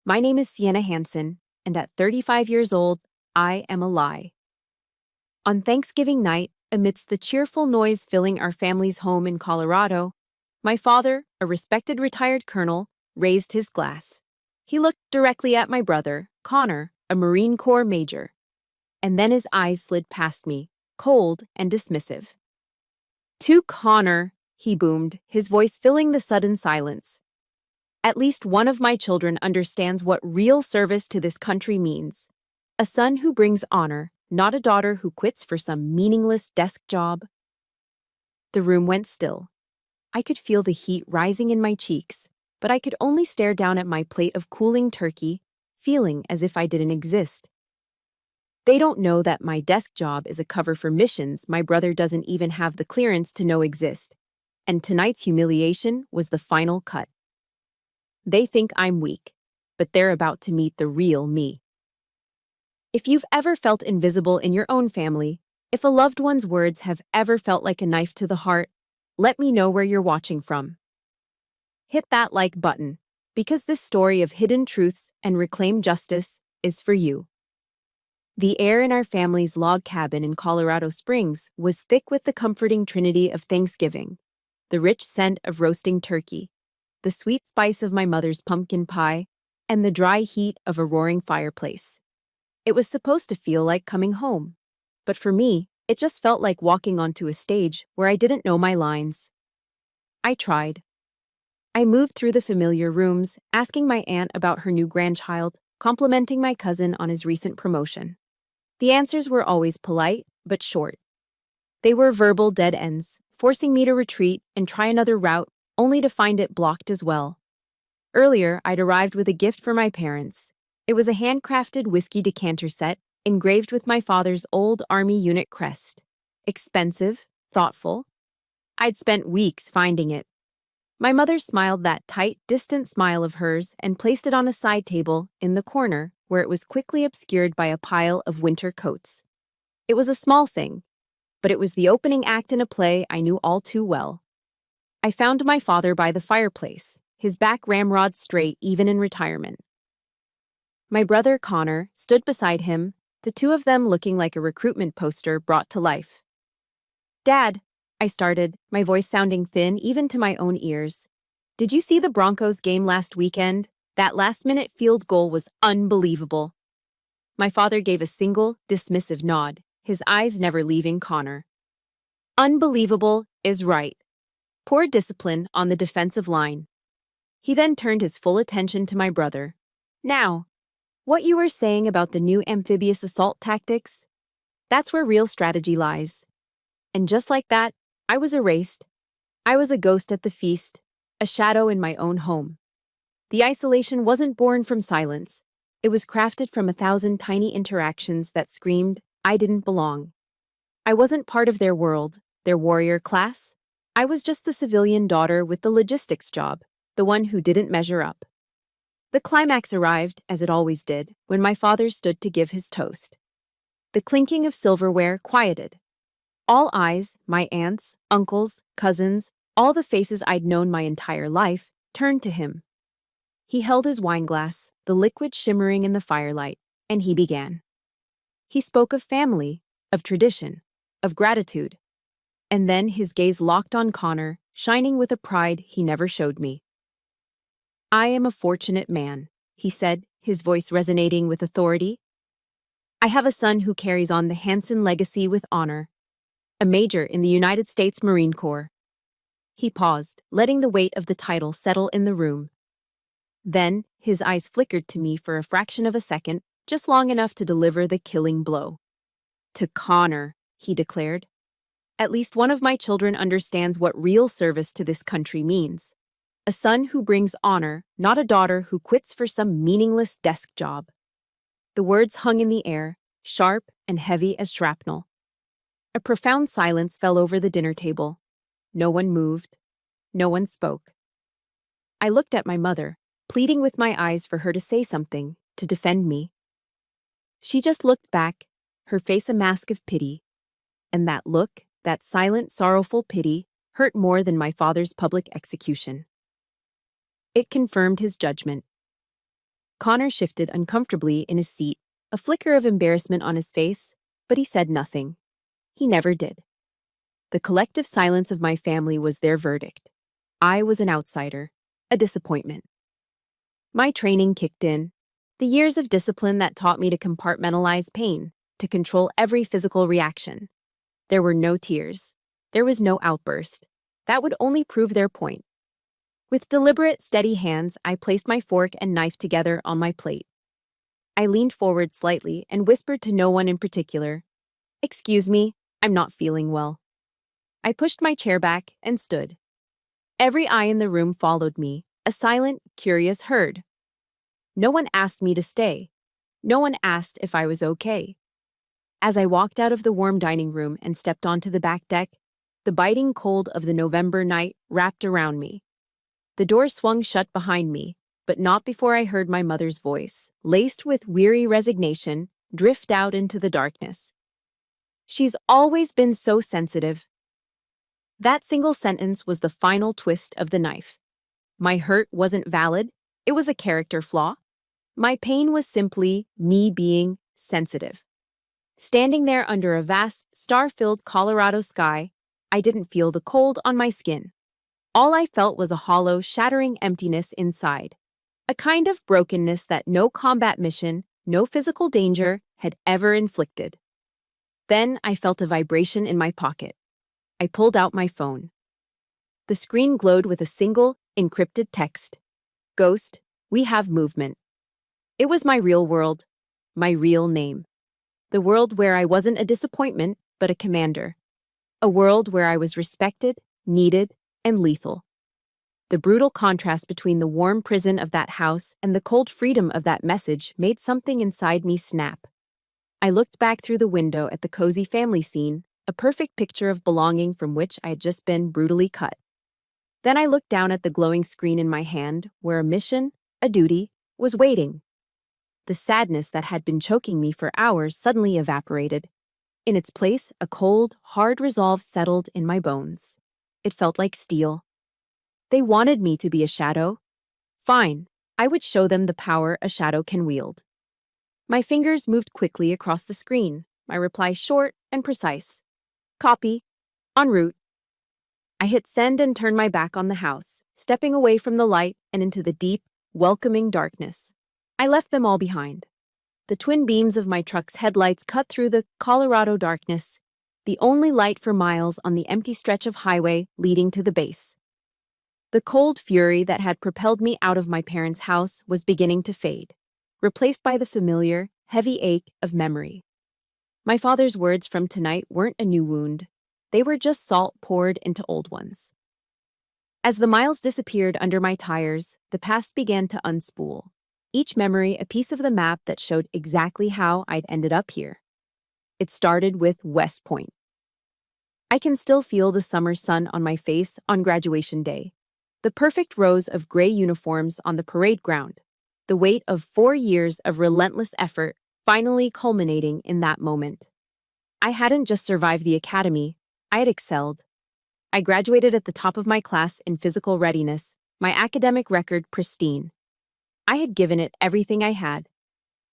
My name is Sienna Hansen, and at 35 years old, I am a lie. On Thanksgiving night, amidst the cheerful noise filling our family's home in Colorado, my father, a respected retired colonel, raised his glass. He looked directly at my brother, Connor, a Marine Corps major, and then his eyes slid past me, cold and dismissive. "To Connor," he boomed, his voice filling the sudden silence. "At least one of my children understands what real service to this country means. A son who brings honor, not a daughter who quits for some meaningless desk job." The room went still. I could feel the heat rising in my cheeks, but I could only stare down at my plate of cooling turkey, feeling as if I didn't exist. They don't know that my desk job is a cover for missions my brother doesn't even have the clearance to know exist, and tonight's humiliation was the final cut. They think I'm weak, but they're about to meet the real me. If you've ever felt invisible in your own family, if a loved one's words have ever felt like a knife to the heart, let me know where you're watching from. Hit that like button, because this story of hidden truths and reclaimed justice is for you. The air in our family's log cabin in Colorado Springs was thick with the comforting trinity of Thanksgiving, the rich scent of roasting turkey, the sweet spice of my mother's pumpkin pie, and the dry heat of a roaring fireplace. It was supposed to feel like coming home, but for me, it just felt like walking onto a stage where I didn't know my lines. I tried. I moved through the familiar rooms, asking my aunt about her new grandchild, complimenting my cousin on his recent promotion. The answers were always polite, but short. They were verbal dead ends, forcing me to retreat and try another route, only to find it blocked as well. Earlier, I'd arrived with a gift for my parents. It was a handcrafted whiskey decanter set, engraved with my father's old Army unit crest. Expensive, thoughtful. I'd spent weeks finding it. My mother smiled that tight, distant smile of hers and placed it on a side table in the corner, where it was quickly obscured by a pile of winter coats. It was a small thing, but it was the opening act in a play I knew all too well. I found my father by the fireplace, his back ramrod straight even in retirement. My brother, Connor, stood beside him, the two of them looking like a recruitment poster brought to life. "Dad," I started, my voice sounding thin even to my own ears. "Did you see the Broncos game last weekend? That last-minute field goal was unbelievable." My father gave a single, dismissive nod, his eyes never leaving Connor. Unbelievable is right. Poor discipline on the defensive line. He then turned his full attention to my brother. "Now, what you were saying about the new amphibious assault tactics? That's where real strategy lies." And just like that, I was erased. I was a ghost at the feast, a shadow in my own home. The isolation wasn't born from silence. It was crafted from 1,000 tiny interactions that screamed, I didn't belong. I wasn't part of their world, their warrior class. I was just the civilian daughter with the logistics job, the one who didn't measure up. The climax arrived, as it always did, when my father stood to give his toast. The clinking of silverware quieted. All eyes, my aunts, uncles, cousins, all the faces I'd known my entire life, turned to him. He held his wineglass, the liquid shimmering in the firelight, and he began. He spoke of family, of tradition, of gratitude. And then his gaze locked on Connor, shining with a pride he never showed me. "I am a fortunate man," he said, his voice resonating with authority. "I have a son who carries on the Hansen legacy with honor, a major in the United States Marine Corps." He paused, letting the weight of the title settle in the room. Then, his eyes flickered to me for a fraction of a second, just long enough to deliver the killing blow. "To Connor," he declared. "At least one of my children understands what real service to this country means. A son who brings honor, not a daughter who quits for some meaningless desk job." The words hung in the air, sharp and heavy as shrapnel. A profound silence fell over the dinner table. No one moved. No one spoke. I looked at my mother, pleading with my eyes for her to say something, to defend me. She just looked back, her face a mask of pity. And that look, that silent, sorrowful pity, hurt more than my father's public execution. It confirmed his judgment. Connor shifted uncomfortably in his seat, a flicker of embarrassment on his face, but he said nothing. He never did. The collective silence of my family was their verdict. I was an outsider, a disappointment. My training kicked in. The years of discipline that taught me to compartmentalize pain, to control every physical reaction. There were no tears. There was no outburst. That would only prove their point. With deliberate, steady hands, I placed my fork and knife together on my plate. I leaned forward slightly and whispered to no one in particular, "Excuse me, I'm not feeling well." I pushed my chair back and stood. Every eye in the room followed me, a silent, curious herd. No one asked me to stay. No one asked if I was okay. As I walked out of the warm dining room and stepped onto the back deck, the biting cold of the November night wrapped around me. The door swung shut behind me, but not before I heard my mother's voice, laced with weary resignation, drift out into the darkness. "She's always been so sensitive." That single sentence was the final twist of the knife. My hurt wasn't valid, it was a character flaw. My pain was simply me being sensitive. Standing there under a vast, star-filled Colorado sky, I didn't feel the cold on my skin. All I felt was a hollow, shattering emptiness inside. A kind of brokenness that no combat mission, no physical danger had ever inflicted. Then I felt a vibration in my pocket. I pulled out my phone. The screen glowed with a single, encrypted text. "Ghost, we have movement." It was my real world, my real name. The world where I wasn't a disappointment, but a commander. A world where I was respected, needed, and lethal. The brutal contrast between the warm prison of that house and the cold freedom of that message made something inside me snap. I looked back through the window at the cozy family scene, a perfect picture of belonging from which I had just been brutally cut. Then I looked down at the glowing screen in my hand, where a mission, a duty, was waiting. The sadness that had been choking me for hours suddenly evaporated. In its place, a cold, hard resolve settled in my bones. It felt like steel. They wanted me to be a shadow. Fine, I would show them the power a shadow can wield. My fingers moved quickly across the screen, my reply short and precise. "Copy. En route." I hit send and turned my back on the house, stepping away from the light and into the deep, welcoming darkness. I left them all behind. The twin beams of my truck's headlights cut through the Colorado darkness, the only light for miles on the empty stretch of highway leading to the base. The cold fury that had propelled me out of my parents' house was beginning to fade, replaced by the familiar, heavy ache of memory. My father's words from tonight weren't a new wound. They were just salt poured into old ones. As the miles disappeared under my tires, the past began to unspool. Each memory a piece of the map that showed exactly how I'd ended up here. It started with West Point. I can still feel the summer sun on my face on graduation day, the perfect rows of gray uniforms on the parade ground, the weight of 4 years of relentless effort finally culminating in that moment. I hadn't just survived the academy, I had excelled. I graduated at the top of my class in physical readiness, my academic record pristine. I had given it everything I had.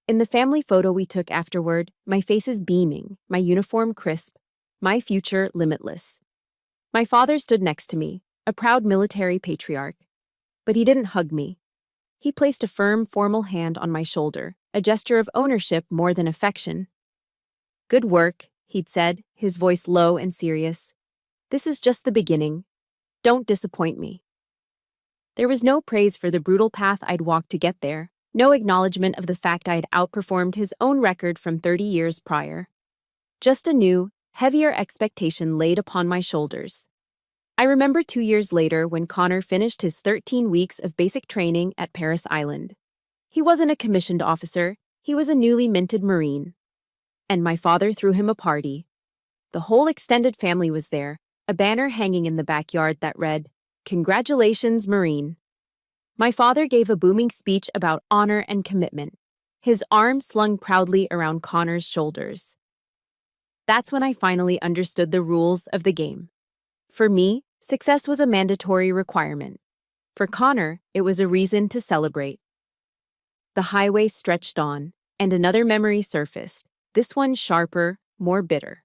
In the family photo we took afterward, my face is beaming, my uniform crisp, my future limitless. My father stood next to me, a proud military patriarch. But he didn't hug me. He placed a firm, formal hand on my shoulder, a gesture of ownership more than affection. "Good work," he'd said, his voice low and serious. "This is just the beginning. Don't disappoint me." There was no praise for the brutal path I'd walked to get there, no acknowledgement of the fact I'd outperformed his own record from 30 years prior. Just a new, heavier expectation laid upon my shoulders. I remember 2 years later when Connor finished his 13 weeks of basic training at Paris Island. He wasn't a commissioned officer, he was a newly minted Marine. And my father threw him a party. The whole extended family was there, a banner hanging in the backyard that read, "Congratulations, Marine." My father gave a booming speech about honor and commitment, his arm slung proudly around Connor's shoulders. That's when I finally understood the rules of the game. For me, success was a mandatory requirement. For Connor, it was a reason to celebrate. The highway stretched on, and another memory surfaced, this one sharper, more bitter.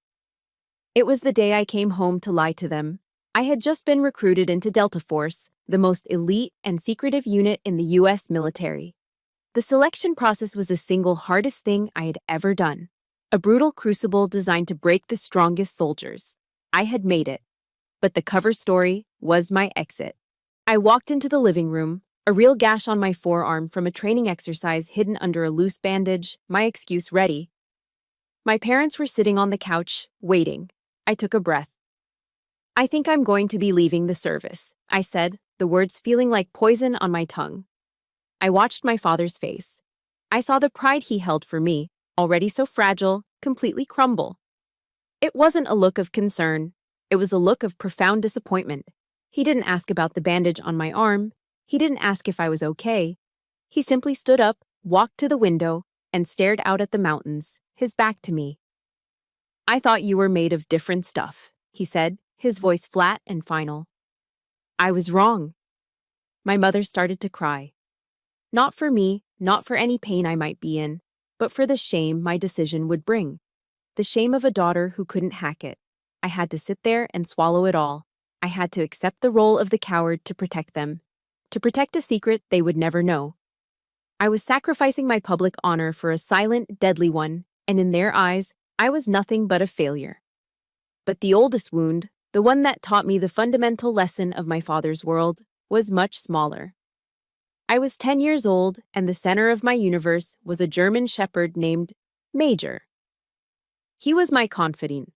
It was the day I came home to lie to them. I had just been recruited into Delta Force, the most elite and secretive unit in the U.S. military. The selection process was the single hardest thing I had ever done. A brutal crucible designed to break the strongest soldiers. I had made it. But the cover story was my exit. I walked into the living room, a real gash on my forearm from a training exercise hidden under a loose bandage, my excuse ready. My parents were sitting on the couch, waiting. I took a breath. "I think I'm going to be leaving the service," I said, the words feeling like poison on my tongue. I watched my father's face. I saw the pride he held for me, already so fragile, completely crumble. It wasn't a look of concern. It was a look of profound disappointment. He didn't ask about the bandage on my arm. He didn't ask if I was okay. He simply stood up, walked to the window, and stared out at the mountains, his back to me. "I thought you were made of different stuff," he said, his voice flat and final. I was wrong. My mother started to cry. Not for me, not for any pain I might be in, but for the shame my decision would bring. The shame of a daughter who couldn't hack it. I had to sit there and swallow it all. I had to accept the role of the coward to protect them, to protect a secret they would never know. I was sacrificing my public honor for a silent, deadly one, and in their eyes, I was nothing but a failure. But the oldest wound, the one that taught me the fundamental lesson of my father's world, was much smaller. I was 10 years old, and the center of my universe was a German shepherd named Major. He was my confidant,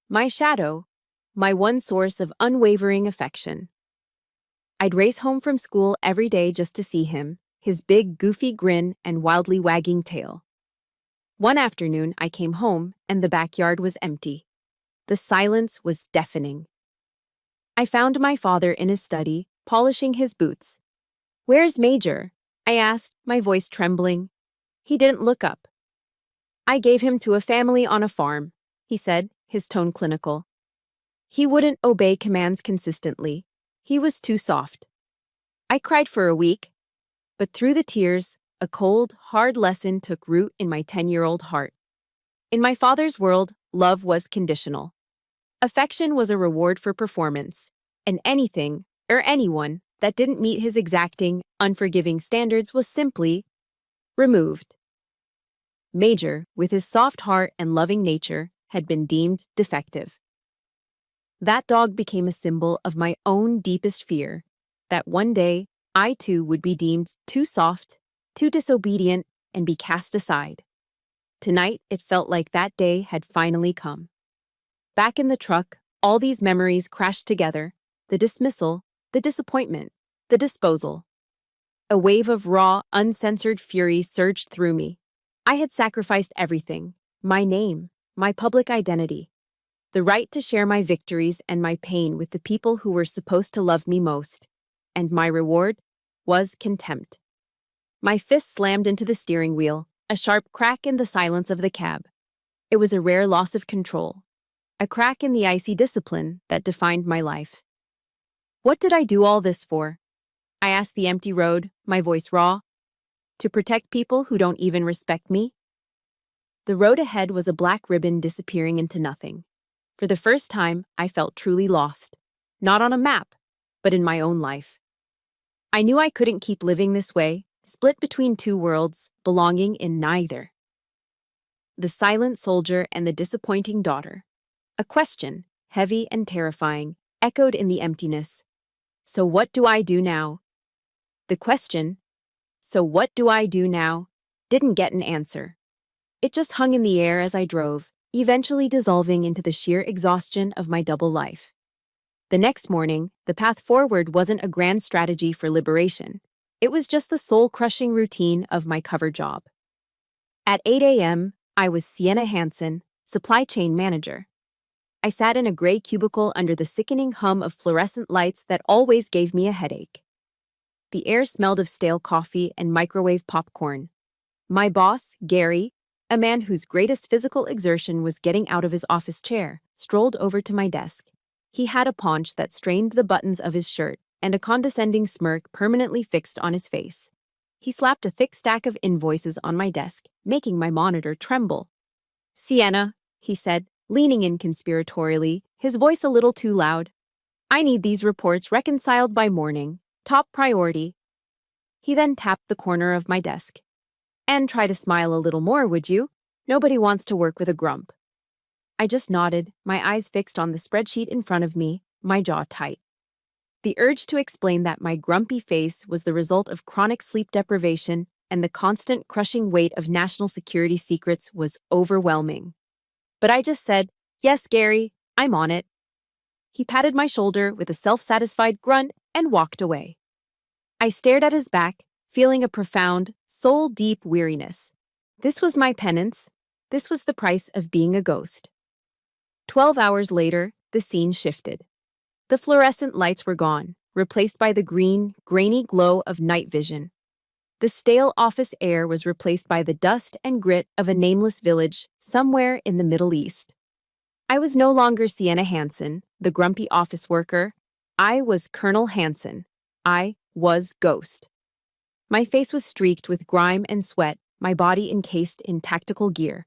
my shadow, my one source of unwavering affection. I'd race home from school every day just to see him, his big, goofy grin and wildly wagging tail. One afternoon, I came home, and the backyard was empty. The silence was deafening. I found my father in his study, polishing his boots. "Where's Major?" I asked, my voice trembling. He didn't look up. "I gave him to a family on a farm," he said, his tone clinical. "He wouldn't obey commands consistently. He was too soft." I cried for a week, but through the tears, a cold, hard lesson took root in my 10-year-old heart. In my father's world, love was conditional. Affection was a reward for performance, and anything, or anyone, that didn't meet his exacting, unforgiving standards was simply removed. Major, with his soft heart and loving nature, had been deemed defective. That dog became a symbol of my own deepest fear, that one day I too would be deemed too soft, too disobedient, and be cast aside. Tonight, it felt like that day had finally come. Back in the truck, all these memories crashed together, the dismissal, the disappointment, the disposal. A wave of raw, uncensored fury surged through me. I had sacrificed everything, my name, my public identity, the right to share my victories and my pain with the people who were supposed to love me most, and my reward was contempt. My fist slammed into the steering wheel, a sharp crack in the silence of the cab. It was a rare loss of control, a crack in the icy discipline that defined my life. What did I do all this for? I asked the empty road, my voice raw. To protect people who don't even respect me? The road ahead was a black ribbon disappearing into nothing. For the first time, I felt truly lost. Not on a map, but in my own life. I knew I couldn't keep living this way, split between two worlds, belonging in neither. The silent soldier and the disappointing daughter. A question, heavy and terrifying, echoed in the emptiness. So what do I do now? The question, so what do I do now, didn't get an answer. It just hung in the air as I drove, eventually dissolving into the sheer exhaustion of my double life. The next morning, the path forward wasn't a grand strategy for liberation. It was just the soul-crushing routine of my cover job. At 8 a.m., I was Sienna Hansen, supply chain manager. I sat in a gray cubicle under the sickening hum of fluorescent lights that always gave me a headache. The air smelled of stale coffee and microwave popcorn. My boss, Gary, a man whose greatest physical exertion was getting out of his office chair, strolled over to my desk. He had a paunch that strained the buttons of his shirt and a condescending smirk permanently fixed on his face. He slapped a thick stack of invoices on my desk, making my monitor tremble. "Sienna," he said, leaning in conspiratorially, his voice a little too loud. "I need these reports reconciled by morning. Top priority." He then tapped the corner of my desk. "And try to smile a little more, would you? Nobody wants to work with a grump." I just nodded, my eyes fixed on the spreadsheet in front of me, my jaw tight. The urge to explain that my grumpy face was the result of chronic sleep deprivation and the constant crushing weight of national security secrets was overwhelming. But I just said, "Yes, Gary, I'm on it." He patted my shoulder with a self-satisfied grunt and walked away. I stared at his back, feeling a profound, soul-deep weariness. This was my penance. This was the price of being a ghost. 12 hours later, the scene shifted. The fluorescent lights were gone, replaced by the green, grainy glow of night vision. The stale office air was replaced by the dust and grit of a nameless village somewhere in the Middle East. I was no longer Sienna Hansen, the grumpy office worker. I was Colonel Hansen. I was Ghost. My face was streaked with grime and sweat, my body encased in tactical gear.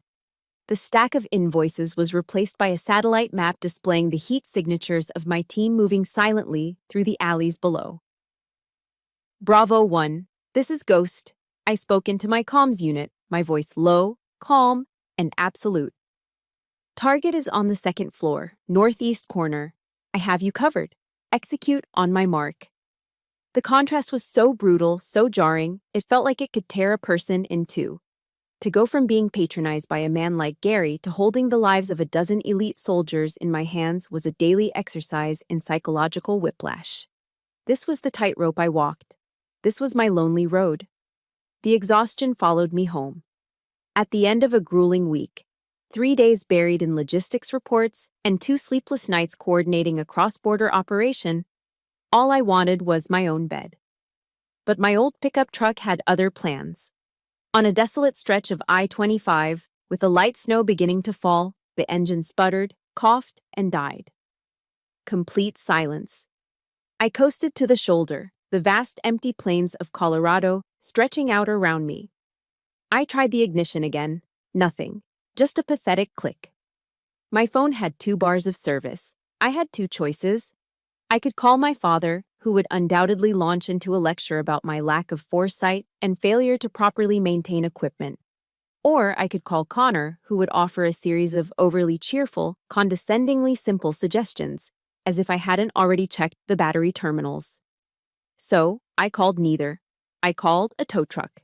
The stack of invoices was replaced by a satellite map displaying the heat signatures of my team moving silently through the alleys below. "Bravo 1, this is Ghost." I spoke into my comms unit, my voice low, calm, and absolute. "Target is on the second floor, northeast corner. I have you covered. Execute on my mark." The contrast was so brutal, so jarring, it felt like it could tear a person in two. To go from being patronized by a man like Gary to holding the lives of a dozen elite soldiers in my hands was a daily exercise in psychological whiplash. This was the tightrope I walked. This was my lonely road. The exhaustion followed me home. At the end of a grueling week, 3 days buried in logistics reports and 2 sleepless nights coordinating a cross-border operation, all I wanted was my own bed. But my old pickup truck had other plans. On a desolate stretch of I-25, with the light snow beginning to fall, the engine sputtered, coughed, and died. Complete silence. I coasted to the shoulder, the vast empty plains of Colorado stretching out around me. I tried the ignition again. Nothing. Just a pathetic click. My phone had 2 bars of service. I had 2 choices. I could call my father, who would undoubtedly launch into a lecture about my lack of foresight and failure to properly maintain equipment. Or I could call Connor, who would offer a series of overly cheerful, condescendingly simple suggestions, as if I hadn't already checked the battery terminals. So, I called neither. I called a tow truck.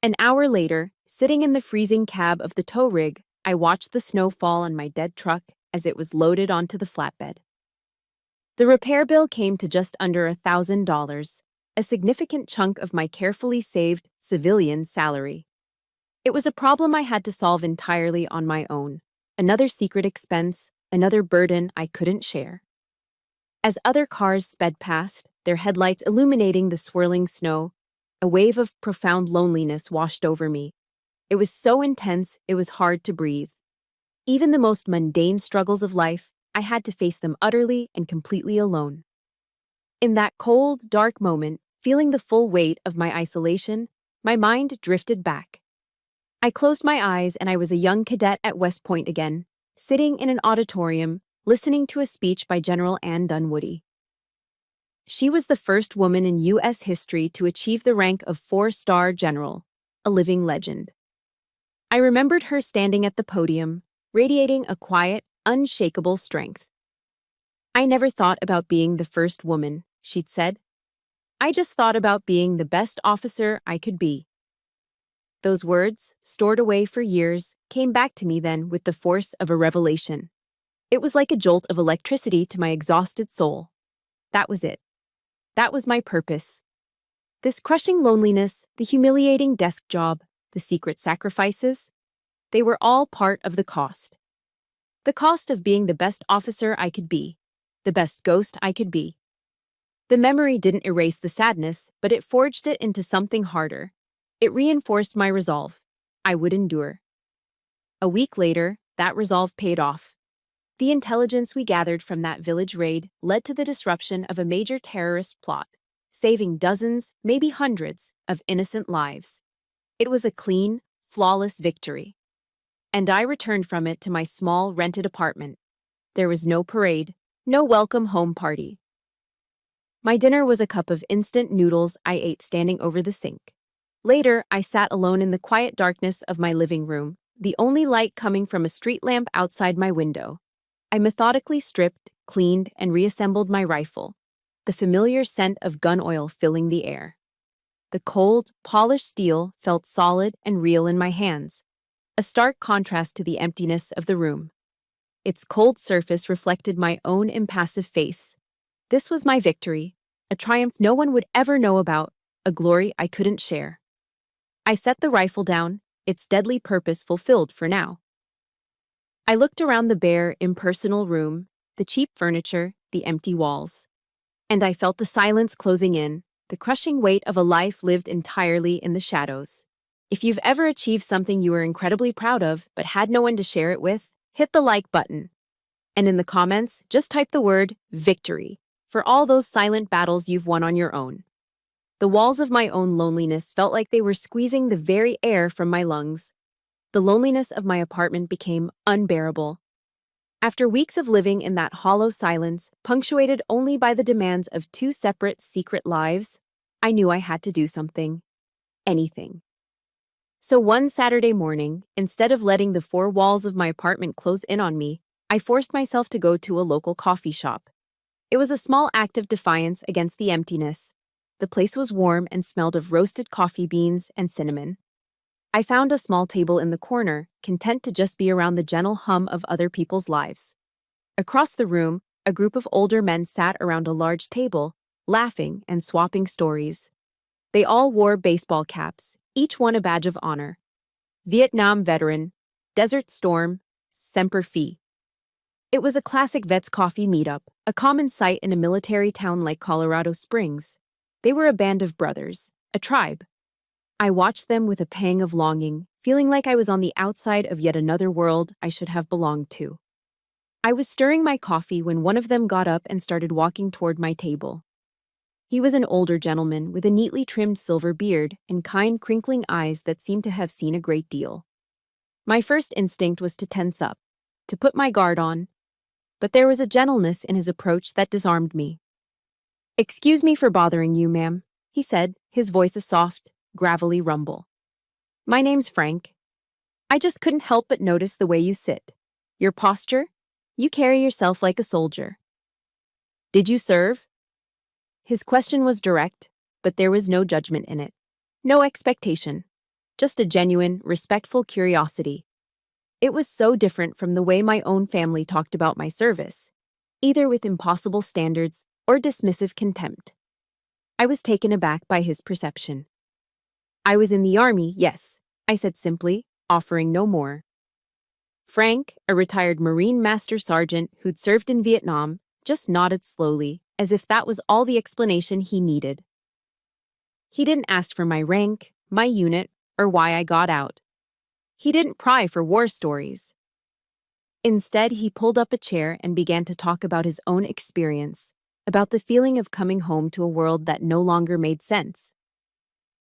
An hour later, sitting in the freezing cab of the tow rig, I watched the snow fall on my dead truck as it was loaded onto the flatbed. The repair bill came to just under $1,000, a significant chunk of my carefully saved civilian salary. It was a problem I had to solve entirely on my own, another secret expense, another burden I couldn't share. As other cars sped past, their headlights illuminating the swirling snow, a wave of profound loneliness washed over me. It was so intense, it was hard to breathe. Even the most mundane struggles of life, I had to face them utterly and completely alone. In that cold, dark moment, feeling the full weight of my isolation, my mind drifted back. I closed my eyes and I was a young cadet at West Point again, sitting in an auditorium, listening to a speech by General Ann Dunwoody. She was the first woman in U.S. history to achieve the rank of 4-star general, a living legend. I remembered her standing at the podium, radiating a quiet, unshakable strength. "I never thought about being the first woman," she'd said. "I just thought about being the best officer I could be." Those words, stored away for years, came back to me then with the force of a revelation. It was like a jolt of electricity to my exhausted soul. That was it. That was my purpose. This crushing loneliness, the humiliating desk job, the secret sacrifices, they were all part of the cost. The cost of being the best officer I could be, the best ghost I could be. The memory didn't erase the sadness, but it forged it into something harder. It reinforced my resolve. I would endure. A week later, that resolve paid off. The intelligence we gathered from that village raid led to the disruption of a major terrorist plot, saving dozens, maybe hundreds, of innocent lives. It was a clean, flawless victory. And I returned from it to my small, rented apartment. There was no parade, no welcome home party. My dinner was a cup of instant noodles I ate standing over the sink. Later, I sat alone in the quiet darkness of my living room, the only light coming from a street lamp outside my window. I methodically stripped, cleaned, and reassembled my rifle, the familiar scent of gun oil filling the air. The cold, polished steel felt solid and real in my hands, a stark contrast to the emptiness of the room. Its cold surface reflected my own impassive face. This was my victory, a triumph no one would ever know about, a glory I couldn't share. I set the rifle down, its deadly purpose fulfilled for now. I looked around the bare, impersonal room, the cheap furniture, the empty walls. And I felt the silence closing in, the crushing weight of a life lived entirely in the shadows. If you've ever achieved something you were incredibly proud of but had no one to share it with, hit the like button. And in the comments, just type the word victory for all those silent battles you've won on your own. The walls of my own loneliness felt like they were squeezing the very air from my lungs. The loneliness of my apartment became unbearable. After weeks of living in that hollow silence, punctuated only by the demands of two separate secret lives, I knew I had to do something. Anything. So one Saturday morning, instead of letting the four walls of my apartment close in on me, I forced myself to go to a local coffee shop. It was a small act of defiance against the emptiness. The place was warm and smelled of roasted coffee beans and cinnamon. I found a small table in the corner, content to just be around the gentle hum of other people's lives. Across the room, a group of older men sat around a large table, laughing and swapping stories. They all wore baseball caps, each one a badge of honor. Vietnam veteran, Desert Storm, Semper Fi. It was a classic Vets Coffee meetup, a common sight in a military town like Colorado Springs. They were a band of brothers, a tribe. I watched them with a pang of longing, feeling like I was on the outside of yet another world I should have belonged to. I was stirring my coffee when one of them got up and started walking toward my table. He was an older gentleman with a neatly trimmed silver beard and kind, crinkling eyes that seemed to have seen a great deal. My first instinct was to tense up, to put my guard on, but there was a gentleness in his approach that disarmed me. "Excuse me for bothering you, ma'am," he said, his voice a soft, gravelly rumble. "My name's Frank. I just couldn't help but notice the way you sit. Your posture? You carry yourself like a soldier. Did you serve?" His question was direct, but there was no judgment in it. No expectation. Just a genuine, respectful curiosity. It was so different from the way my own family talked about my service, either with impossible standards or dismissive contempt. I was taken aback by his perception. "I was in the army, yes," I said simply, offering no more. Frank, a retired Marine Master Sergeant who'd served in Vietnam, just nodded slowly, as if that was all the explanation he needed. He didn't ask for my rank, my unit, or why I got out. He didn't pry for war stories. Instead, he pulled up a chair and began to talk about his own experience, about the feeling of coming home to a world that no longer made sense.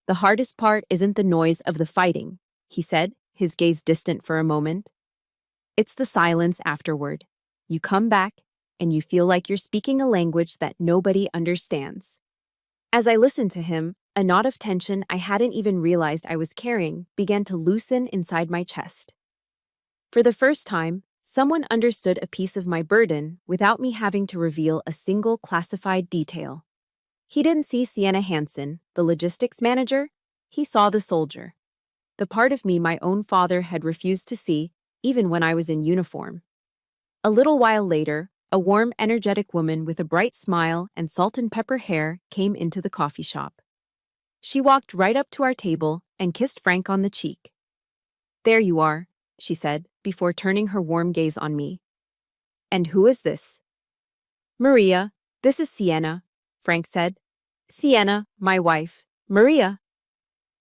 "The hardest part isn't the noise of the fighting," he said, his gaze distant for a moment. "It's the silence afterward. You come back, and you feel like you're speaking a language that nobody understands." As I listened to him, a knot of tension I hadn't even realized I was carrying began to loosen inside my chest. For the first time, someone understood a piece of my burden without me having to reveal a single classified detail. He didn't see Sienna Hansen, the logistics manager. He saw the soldier. The part of me my own father had refused to see, even when I was in uniform. A little while later, a warm, energetic woman with a bright smile and salt and pepper hair came into the coffee shop. She walked right up to our table and kissed Frank on the cheek. "There you are," she said, before turning her warm gaze on me. "And who is this?" "Maria, this is Sienna," Frank said. "Sienna, my wife. Maria."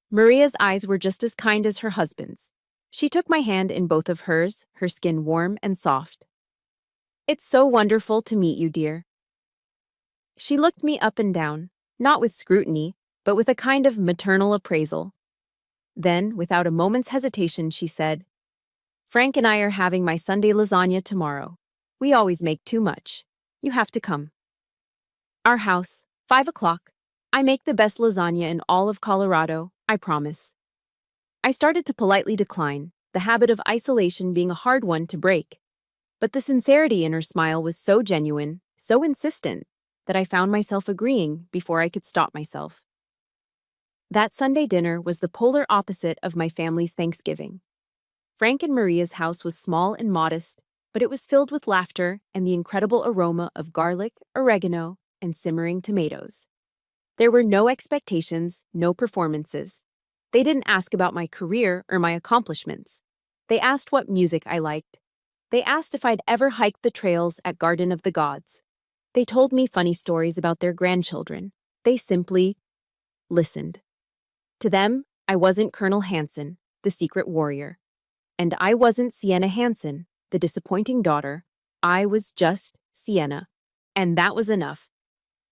Maria's eyes were just as kind as her husband's. She took my hand in both of hers, her skin warm and soft. "It's so wonderful to meet you, dear." She looked me up and down, not with scrutiny, but with a kind of maternal appraisal. Then, without a moment's hesitation, she said, "Frank and I are having my Sunday lasagna tomorrow. We always make too much. You have to come." Our house, 5 o'clock. I make the best lasagna in all of Colorado, I promise. I started to politely decline, the habit of isolation being a hard one to break. But the sincerity in her smile was so genuine, so insistent, that I found myself agreeing before I could stop myself. That Sunday dinner was the polar opposite of my family's Thanksgiving. Frank and Maria's house was small and modest, but it was filled with laughter and the incredible aroma of garlic, oregano, and simmering tomatoes. There were no expectations, no performances. They didn't ask about my career or my accomplishments. They asked what music I liked. They asked if I'd ever hiked the trails at Garden of the Gods. They told me funny stories about their grandchildren. They simply listened. To them, I wasn't Colonel Hanson, the secret warrior. And I wasn't Sienna Hanson, the disappointing daughter. I was just Sienna. And that was enough.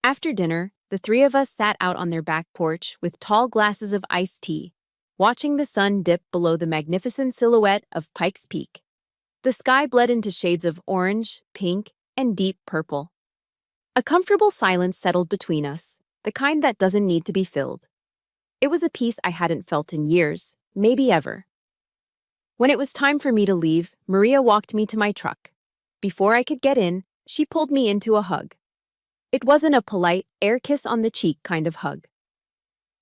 After dinner, the three of us sat out on their back porch with tall glasses of iced tea, watching the sun dip below the magnificent silhouette of Pikes Peak. The sky bled into shades of orange, pink, and deep purple. A comfortable silence settled between us, the kind that doesn't need to be filled. It was a peace I hadn't felt in years, maybe ever. When it was time for me to leave, Maria walked me to my truck. Before I could get in, she pulled me into a hug. It wasn't a polite, air kiss on the cheek kind of hug.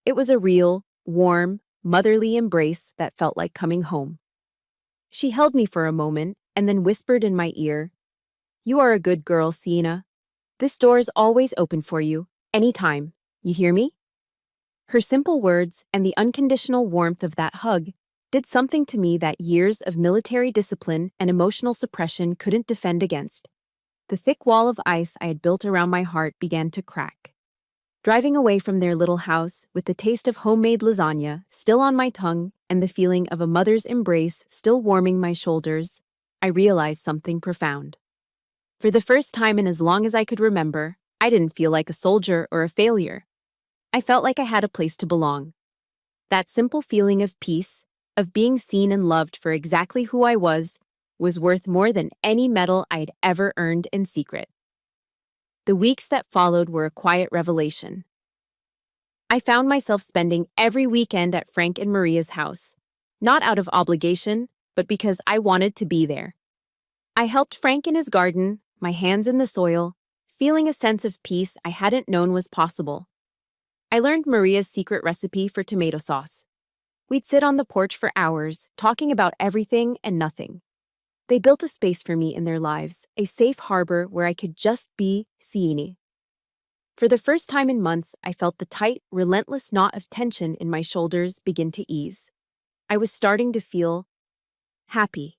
It was a real, warm, motherly embrace that felt like coming home. She held me for a moment and then whispered in my ear, "You are a good girl, Sienna. This door's always open for you, anytime. You hear me?" Her simple words and the unconditional warmth of that hug did something to me that years of military discipline and emotional suppression couldn't defend against. The thick wall of ice I had built around my heart began to crack. Driving away from their little house with the taste of homemade lasagna still on my tongue and the feeling of a mother's embrace still warming my shoulders, I realized something profound. For the first time in as long as I could remember, I didn't feel like a soldier or a failure. I felt like I had a place to belong. That simple feeling of peace, of being seen and loved for exactly who I was worth more than any medal I'd ever earned in secret. The weeks that followed were a quiet revelation. I found myself spending every weekend at Frank and Maria's house, not out of obligation, but because I wanted to be there. I helped Frank in his garden, my hands in the soil, feeling a sense of peace I hadn't known was possible. I learned Maria's secret recipe for tomato sauce. We'd sit on the porch for hours, talking about everything and nothing. They built a space for me in their lives, a safe harbor where I could just be Sienna. For the first time in months, I felt the tight, relentless knot of tension in my shoulders begin to ease. I was starting to feel happy.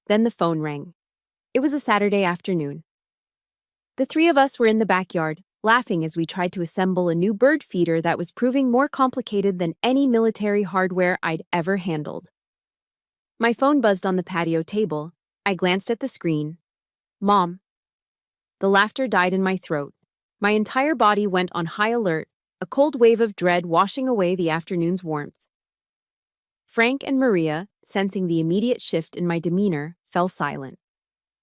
Then the phone rang. It was a Saturday afternoon. The three of us were in the backyard, laughing as we tried to assemble a new bird feeder that was proving more complicated than any military hardware I'd ever handled. My phone buzzed on the patio table. I glanced at the screen. "Mom." The laughter died in my throat. My entire body went on high alert, a cold wave of dread washing away the afternoon's warmth. Frank and Maria, sensing the immediate shift in my demeanor, fell silent.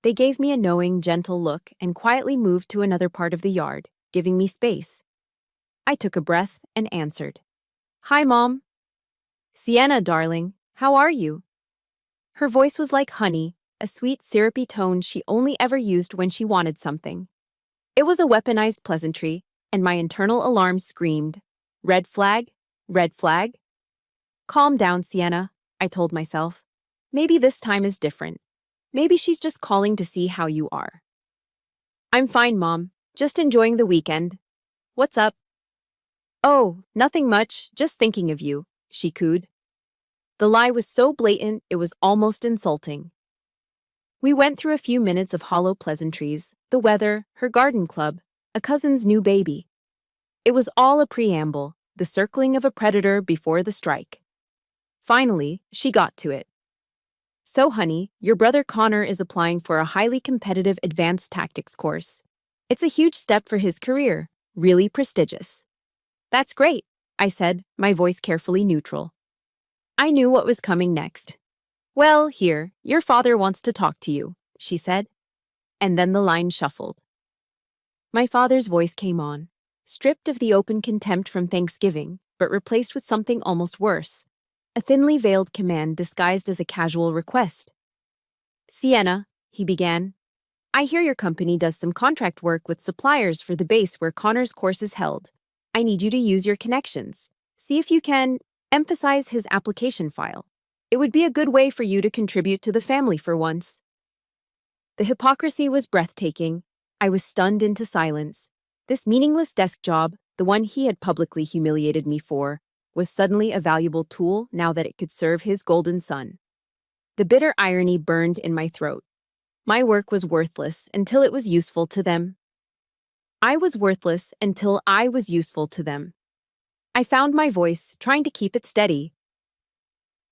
They gave me a knowing, gentle look and quietly moved to another part of the yard, giving me space. I took a breath and answered. "Hi, Mom." "Sienna, darling, how are you?" Her voice was like honey, a sweet, syrupy tone she only ever used when she wanted something. It was a weaponized pleasantry, and my internal alarm screamed, "Red flag? Red flag?" "Calm down, Sienna," I told myself. "Maybe this time is different. Maybe she's just calling to see how you are." "I'm fine, Mom. Just enjoying the weekend. What's up?" "Oh, nothing much, just thinking of you," she cooed. The lie was so blatant it was almost insulting. We went through a few minutes of hollow pleasantries, the weather, her garden club, a cousin's new baby. It was all a preamble, the circling of a predator before the strike. Finally, she got to it. "So, honey, your brother Connor is applying for a highly competitive advanced tactics course. It's a huge step for his career, Really prestigious. That's great, I said, my voice carefully neutral. I knew what was coming next. Well, here, your father wants to talk to you, she said. And then the line shuffled. My father's voice came on, stripped of the open contempt from Thanksgiving, but replaced with something almost worse, a thinly veiled command disguised as a casual request. Sienna, he began, I hear your company does some contract work with suppliers for the base where Connor's course is held. I need you to use your connections. See if you can emphasize his application file. It would be a good way for you to contribute to the family for once. The hypocrisy was breathtaking. I was stunned into silence. This meaningless desk job, the one he had publicly humiliated me for, was suddenly a valuable tool now that it could serve his golden son. The bitter irony burned in my throat. My work was worthless until it was useful to them. I was worthless until I was useful to them. I found my voice, trying to keep it steady.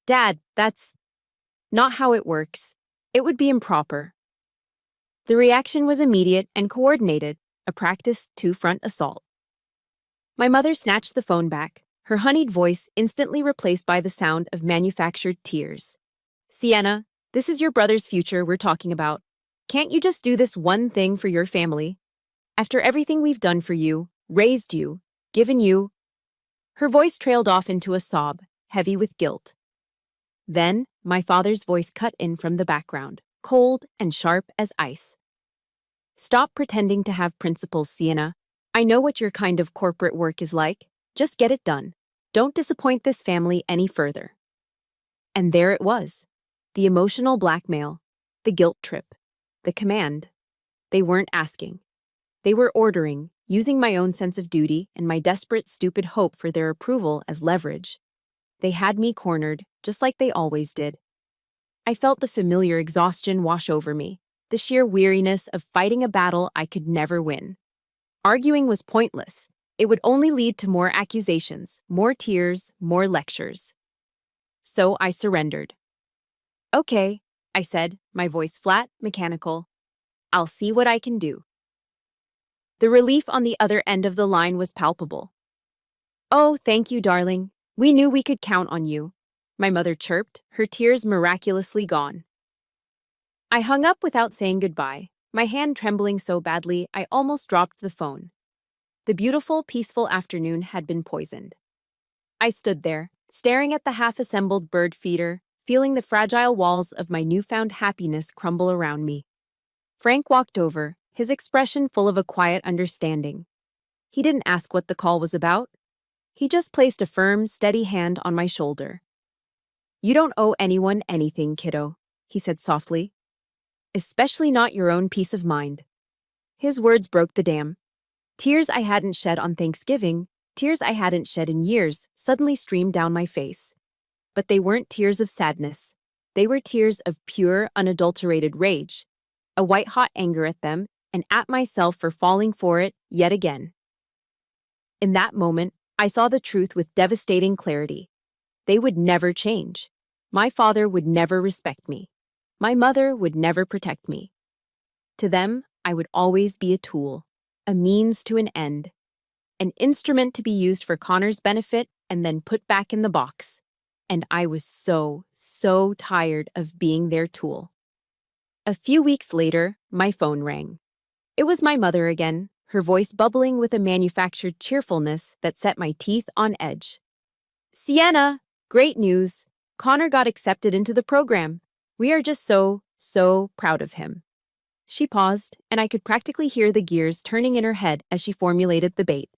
Dad, that's not how it works. It would be improper. The reaction was immediate and coordinated, a practiced two-front assault. My mother snatched the phone back, her honeyed voice instantly replaced by the sound of manufactured tears. Sienna, this is your brother's future we're talking about. Can't you just do this one thing for your family? After everything we've done for you, raised you, given you... Her voice trailed off into a sob, heavy with guilt. Then, my father's voice cut in from the background, cold and sharp as ice. Stop pretending to have principles, Sienna. I know what your kind of corporate work is like. Just get it done. Don't disappoint this family any further. And there it was. The emotional blackmail, the guilt trip, the command. They weren't asking. They were ordering, using my own sense of duty and my desperate, stupid hope for their approval as leverage. They had me cornered, just like they always did. I felt the familiar exhaustion wash over me, the sheer weariness of fighting a battle I could never win. Arguing was pointless. It would only lead to more accusations, more tears, more lectures. So I surrendered. Okay, I said, my voice flat, mechanical. I'll see what I can do. The relief on the other end of the line was palpable. Oh, thank you, darling. We knew we could count on you, my mother chirped, her tears miraculously gone. I hung up without saying goodbye, my hand trembling so badly I almost dropped the phone. The beautiful, peaceful afternoon had been poisoned. I stood there, staring at the half-assembled bird feeder, feeling the fragile walls of my newfound happiness crumble around me. Frank walked over, his expression full of a quiet understanding. He didn't ask what the call was about. He just placed a firm, steady hand on my shoulder. You don't owe anyone anything, kiddo, he said softly. Especially not your own peace of mind. His words broke the dam. Tears I hadn't shed on Thanksgiving, tears I hadn't shed in years, suddenly streamed down my face. But they weren't tears of sadness. They were tears of pure, unadulterated rage, a white-hot anger at them and at myself for falling for it yet again. In that moment, I saw the truth with devastating clarity. They would never change. My father would never respect me. My mother would never protect me. To them, I would always be a tool, a means to an end, an instrument to be used for Connor's benefit and then put back in the box. And I was so tired of being their tool. A few weeks later, my phone rang. It was my mother again, her voice bubbling with a manufactured cheerfulness that set my teeth on edge. Sienna, great news. Connor got accepted into the program. We are just so proud of him. She paused, and I could practically hear the gears turning in her head as she formulated the bait.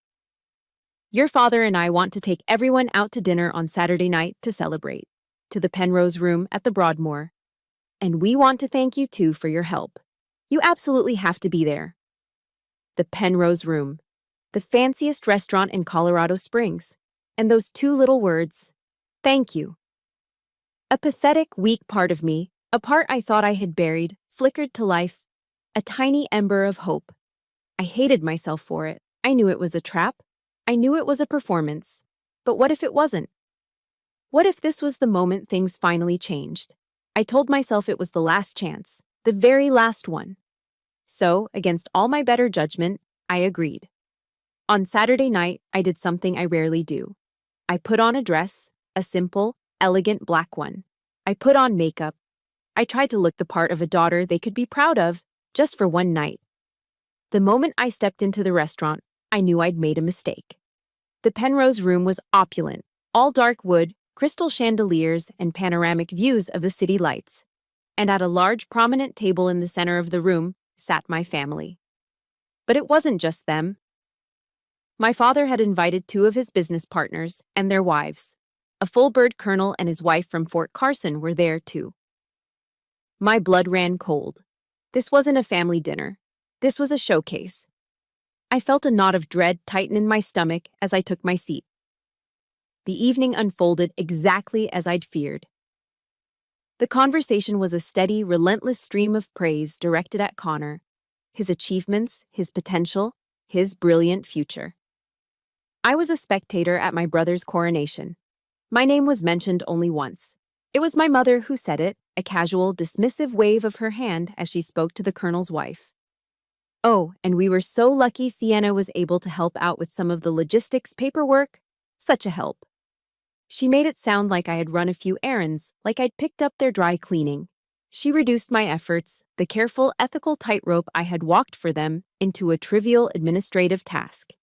Your father and I want to take everyone out to dinner on Saturday night to celebrate, to the Penrose Room at the Broadmoor. And we want to thank you too for your help. You absolutely have to be there. The Penrose Room, the fanciest restaurant in Colorado Springs, and those two little words, thank you. A pathetic, weak part of me, a part I thought I had buried, flickered to life, a tiny ember of hope. I hated myself for it. I knew it was a trap. I knew it was a performance. But what if it wasn't? What if this was the moment things finally changed? I told myself it was the last chance, the very last one. So, against all my better judgment, I agreed. On Saturday night, I did something I rarely do. I put on a dress, a simple, elegant black one. I put on makeup. I tried to look the part of a daughter they could be proud of, just for one night. The moment I stepped into the restaurant, I knew I'd made a mistake. The Penrose room was opulent, all dark wood, crystal chandeliers, and panoramic views of the city lights. And at a large prominent table in the center of the room sat my family. But it wasn't just them. My father had invited two of his business partners and their wives. A full-bird colonel and his wife from Fort Carson were there too. My blood ran cold. This wasn't a family dinner. This was a showcase. I felt a knot of dread tighten in my stomach as I took my seat. The evening unfolded exactly as I'd feared. The conversation was a steady, relentless stream of praise directed at Connor, his achievements, his potential, his brilliant future. I was a spectator at my brother's coronation. My name was mentioned only once. It was my mother who said it, a casual, dismissive wave of her hand as she spoke to the colonel's wife. Oh, and we were so lucky Sienna was able to help out with some of the logistics paperwork. Such a help. She made it sound like I had run a few errands, like I'd picked up their dry cleaning. She reduced my efforts, the careful, ethical tightrope I had walked for them, into a trivial administrative task.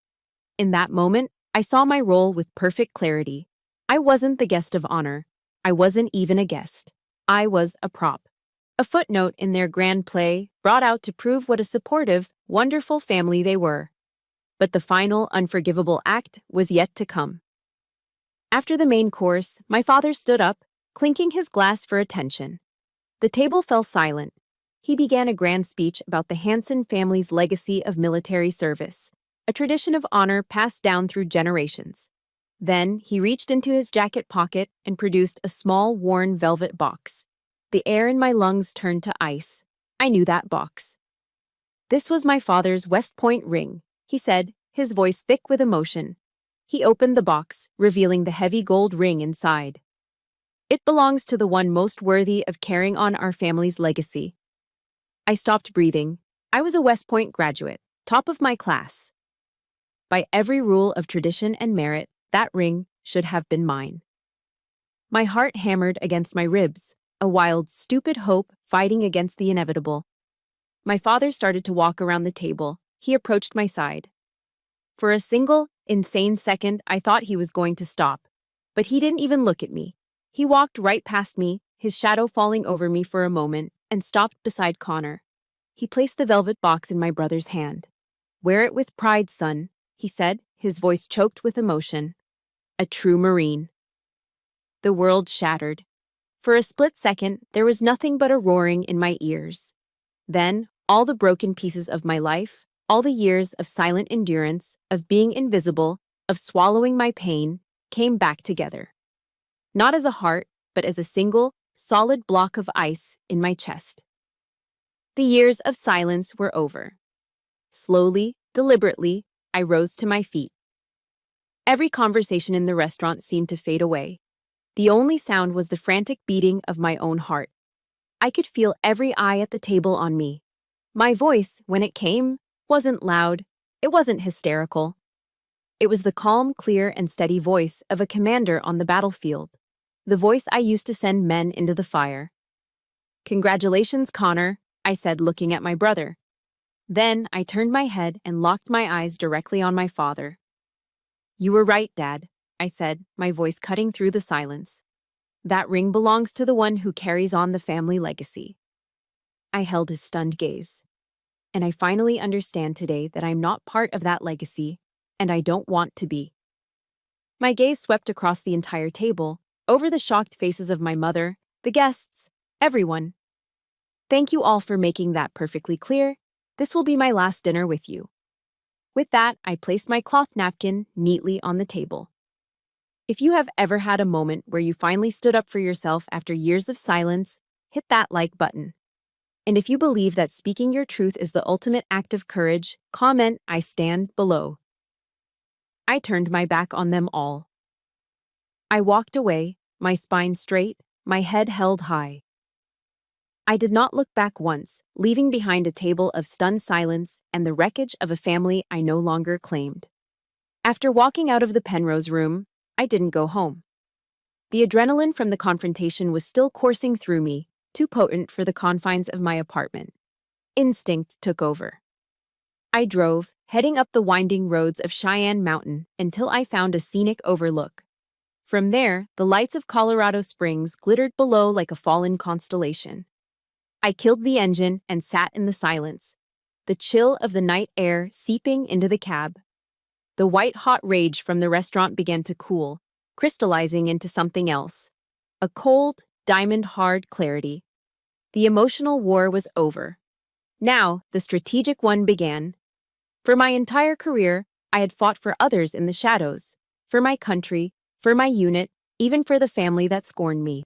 In that moment, I saw my role with perfect clarity. I wasn't the guest of honor. I wasn't even a guest. I was a prop. A footnote in their grand play brought out to prove what a supportive, wonderful family they were. But the final, unforgivable act was yet to come. After the main course, my father stood up, clinking his glass for attention. The table fell silent. He began a grand speech about the Hanson family's legacy of military service, a tradition of honor passed down through generations. Then he reached into his jacket pocket and produced a small, worn velvet box. The air in my lungs turned to ice. I knew that box. This was my father's West Point ring, he said, his voice thick with emotion. He opened the box, revealing the heavy gold ring inside. It belongs to the one most worthy of carrying on our family's legacy. I stopped breathing. I was a West Point graduate, top of my class. By every rule of tradition and merit, that ring should have been mine. My heart hammered against my ribs, a wild, stupid hope fighting against the inevitable. My father started to walk around the table. He approached my side. For a single, insane second, I thought he was going to stop. But he didn't even look at me. He walked right past me, his shadow falling over me for a moment, and stopped beside Connor. He placed the velvet box in my brother's hand. "Wear it with pride, son," he said, his voice choked with emotion. A true Marine. The world shattered. For a split second, there was nothing but a roaring in my ears. Then, all the broken pieces of my life, all the years of silent endurance, of being invisible, of swallowing my pain, came back together. Not as a heart, but as a single, solid block of ice in my chest. The years of silence were over. Slowly, deliberately, I rose to my feet. Every conversation in the restaurant seemed to fade away. The only sound was the frantic beating of my own heart. I could feel every eye at the table on me. My voice, when it came, wasn't loud. It wasn't hysterical. It was the calm, clear, and steady voice of a commander on the battlefield. The voice I used to send men into the fire. "Congratulations, Connor," I said, looking at my brother. Then I turned my head and locked my eyes directly on my father. "You were right, Dad," I said, my voice cutting through the silence. "That ring belongs to the one who carries on the family legacy." I held his stunned gaze. And I finally understand today that I'm not part of that legacy, and I don't want to be. My gaze swept across the entire table, over the shocked faces of my mother, the guests, everyone. Thank you all for making that perfectly clear. This will be my last dinner with you. With that, I placed my cloth napkin neatly on the table. If you have ever had a moment where you finally stood up for yourself after years of silence, hit that like button. And if you believe that speaking your truth is the ultimate act of courage, comment "I stand" below. I turned my back on them all. I walked away, my spine straight, my head held high. I did not look back once, leaving behind a table of stunned silence and the wreckage of a family I no longer claimed. After walking out of the Penrose room, I didn't go home. The adrenaline from the confrontation was still coursing through me, too potent for the confines of my apartment. Instinct took over. I drove, heading up the winding roads of Cheyenne Mountain until I found a scenic overlook. From there, the lights of Colorado Springs glittered below like a fallen constellation. I killed the engine and sat in the silence, the chill of the night air seeping into the cab. The white-hot rage from the restaurant began to cool, crystallizing into something else. A cold, diamond-hard clarity. The emotional war was over. Now, the strategic one began. For my entire career, I had fought for others in the shadows, for my country, for my unit, even for the family that scorned me.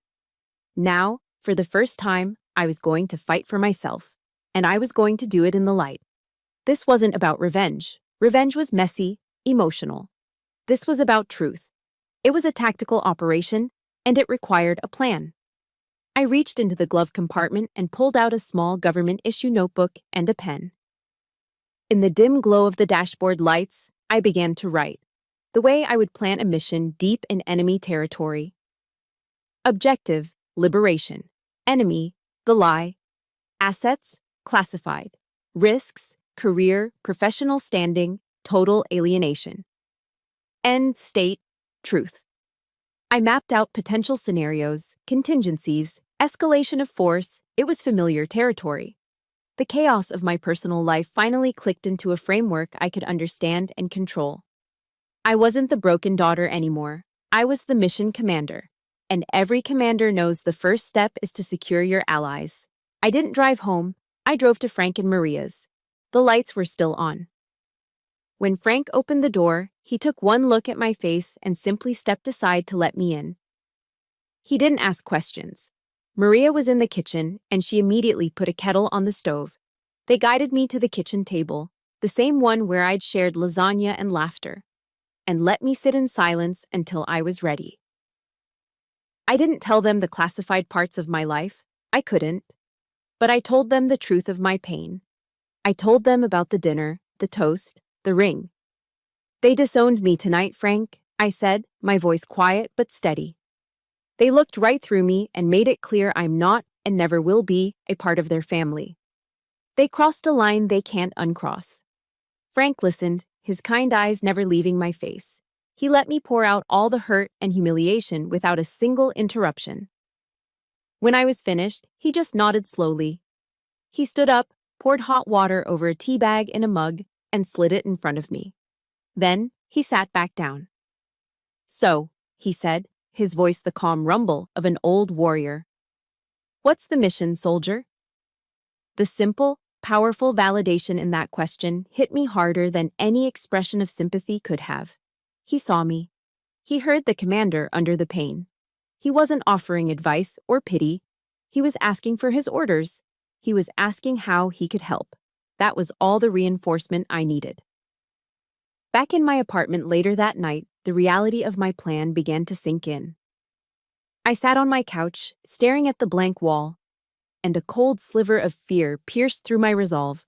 Now, for the first time, I was going to fight for myself, and I was going to do it in the light. This wasn't about revenge. Revenge was messy, emotional. This was about truth. It was a tactical operation, and it required a plan. I reached into the glove compartment and pulled out a small government-issue notebook and a pen. In the dim glow of the dashboard lights, I began to write, the way I would plan a mission deep in enemy territory. Objective, liberation. Enemy, the lie. Assets, classified. Risks, career, professional standing, total alienation. End state, truth. I mapped out potential scenarios, contingencies, escalation of force. It was familiar territory. The chaos of my personal life finally clicked into a framework I could understand and control. I wasn't the broken daughter anymore. I was the mission commander. And every commander knows the first step is to secure your allies. I didn't drive home. I drove to Frank and Maria's. The lights were still on. When Frank opened the door, he took one look at my face and simply stepped aside to let me in. He didn't ask questions. Maria was in the kitchen, and she immediately put a kettle on the stove. They guided me to the kitchen table, the same one where I'd shared lasagna and laughter, and let me sit in silence until I was ready. I didn't tell them the classified parts of my life. I couldn't. But I told them the truth of my pain. I told them about the dinner, the toast, the ring. They disowned me tonight, Frank, I said, my voice quiet but steady. They looked right through me and made it clear I'm not, and never will be, a part of their family. They crossed a line they can't uncross. Frank listened, his kind eyes never leaving my face. He let me pour out all the hurt and humiliation without a single interruption. When I was finished, he just nodded slowly. He stood up, poured hot water over a tea bag in a mug, and slid it in front of me. Then, he sat back down. So, he said, his voice the calm rumble of an old warrior. What's the mission, soldier? The simple, powerful validation in that question hit me harder than any expression of sympathy could have. He saw me. He heard the commander under the pain. He wasn't offering advice or pity. He was asking for his orders. He was asking how he could help. That was all the reinforcement I needed. Back in my apartment later that night, the reality of my plan began to sink in. I sat on my couch, staring at the blank wall, and a cold sliver of fear pierced through my resolve.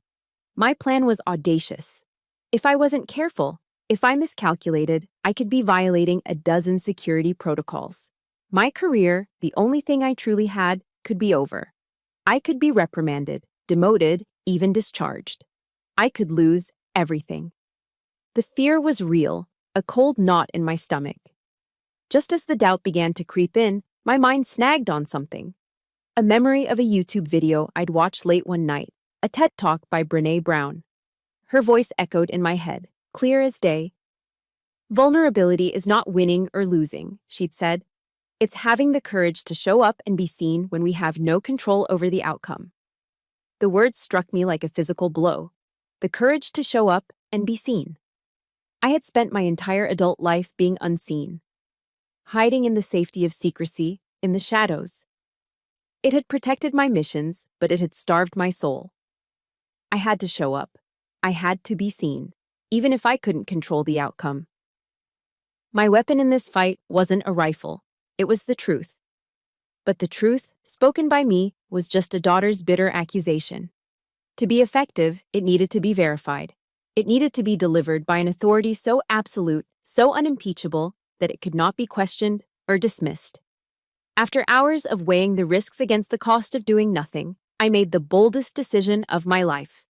My plan was audacious. If I wasn't careful, if I miscalculated, I could be violating a dozen security protocols. My career, the only thing I truly had, could be over. I could be reprimanded, demoted, even discharged. I could lose everything. The fear was real, a cold knot in my stomach. Just as the doubt began to creep in, my mind snagged on something. A memory of a YouTube video I'd watched late one night, a TED Talk by Brené Brown. Her voice echoed in my head, clear as day. Vulnerability is not winning or losing, she'd said. It's having the courage to show up and be seen when we have no control over the outcome. The words struck me like a physical blow. The courage to show up and be seen. I had spent my entire adult life being unseen, hiding in the safety of secrecy, in the shadows. It had protected my missions, but it had starved my soul. I had to show up. I had to be seen, even if I couldn't control the outcome. My weapon in this fight wasn't a rifle. It was the truth. But the truth, spoken by me, was just a daughter's bitter accusation. To be effective, it needed to be verified. It needed to be delivered by an authority so absolute, so unimpeachable, that it could not be questioned or dismissed. After hours of weighing the risks against the cost of doing nothing, I made the boldest decision of my life.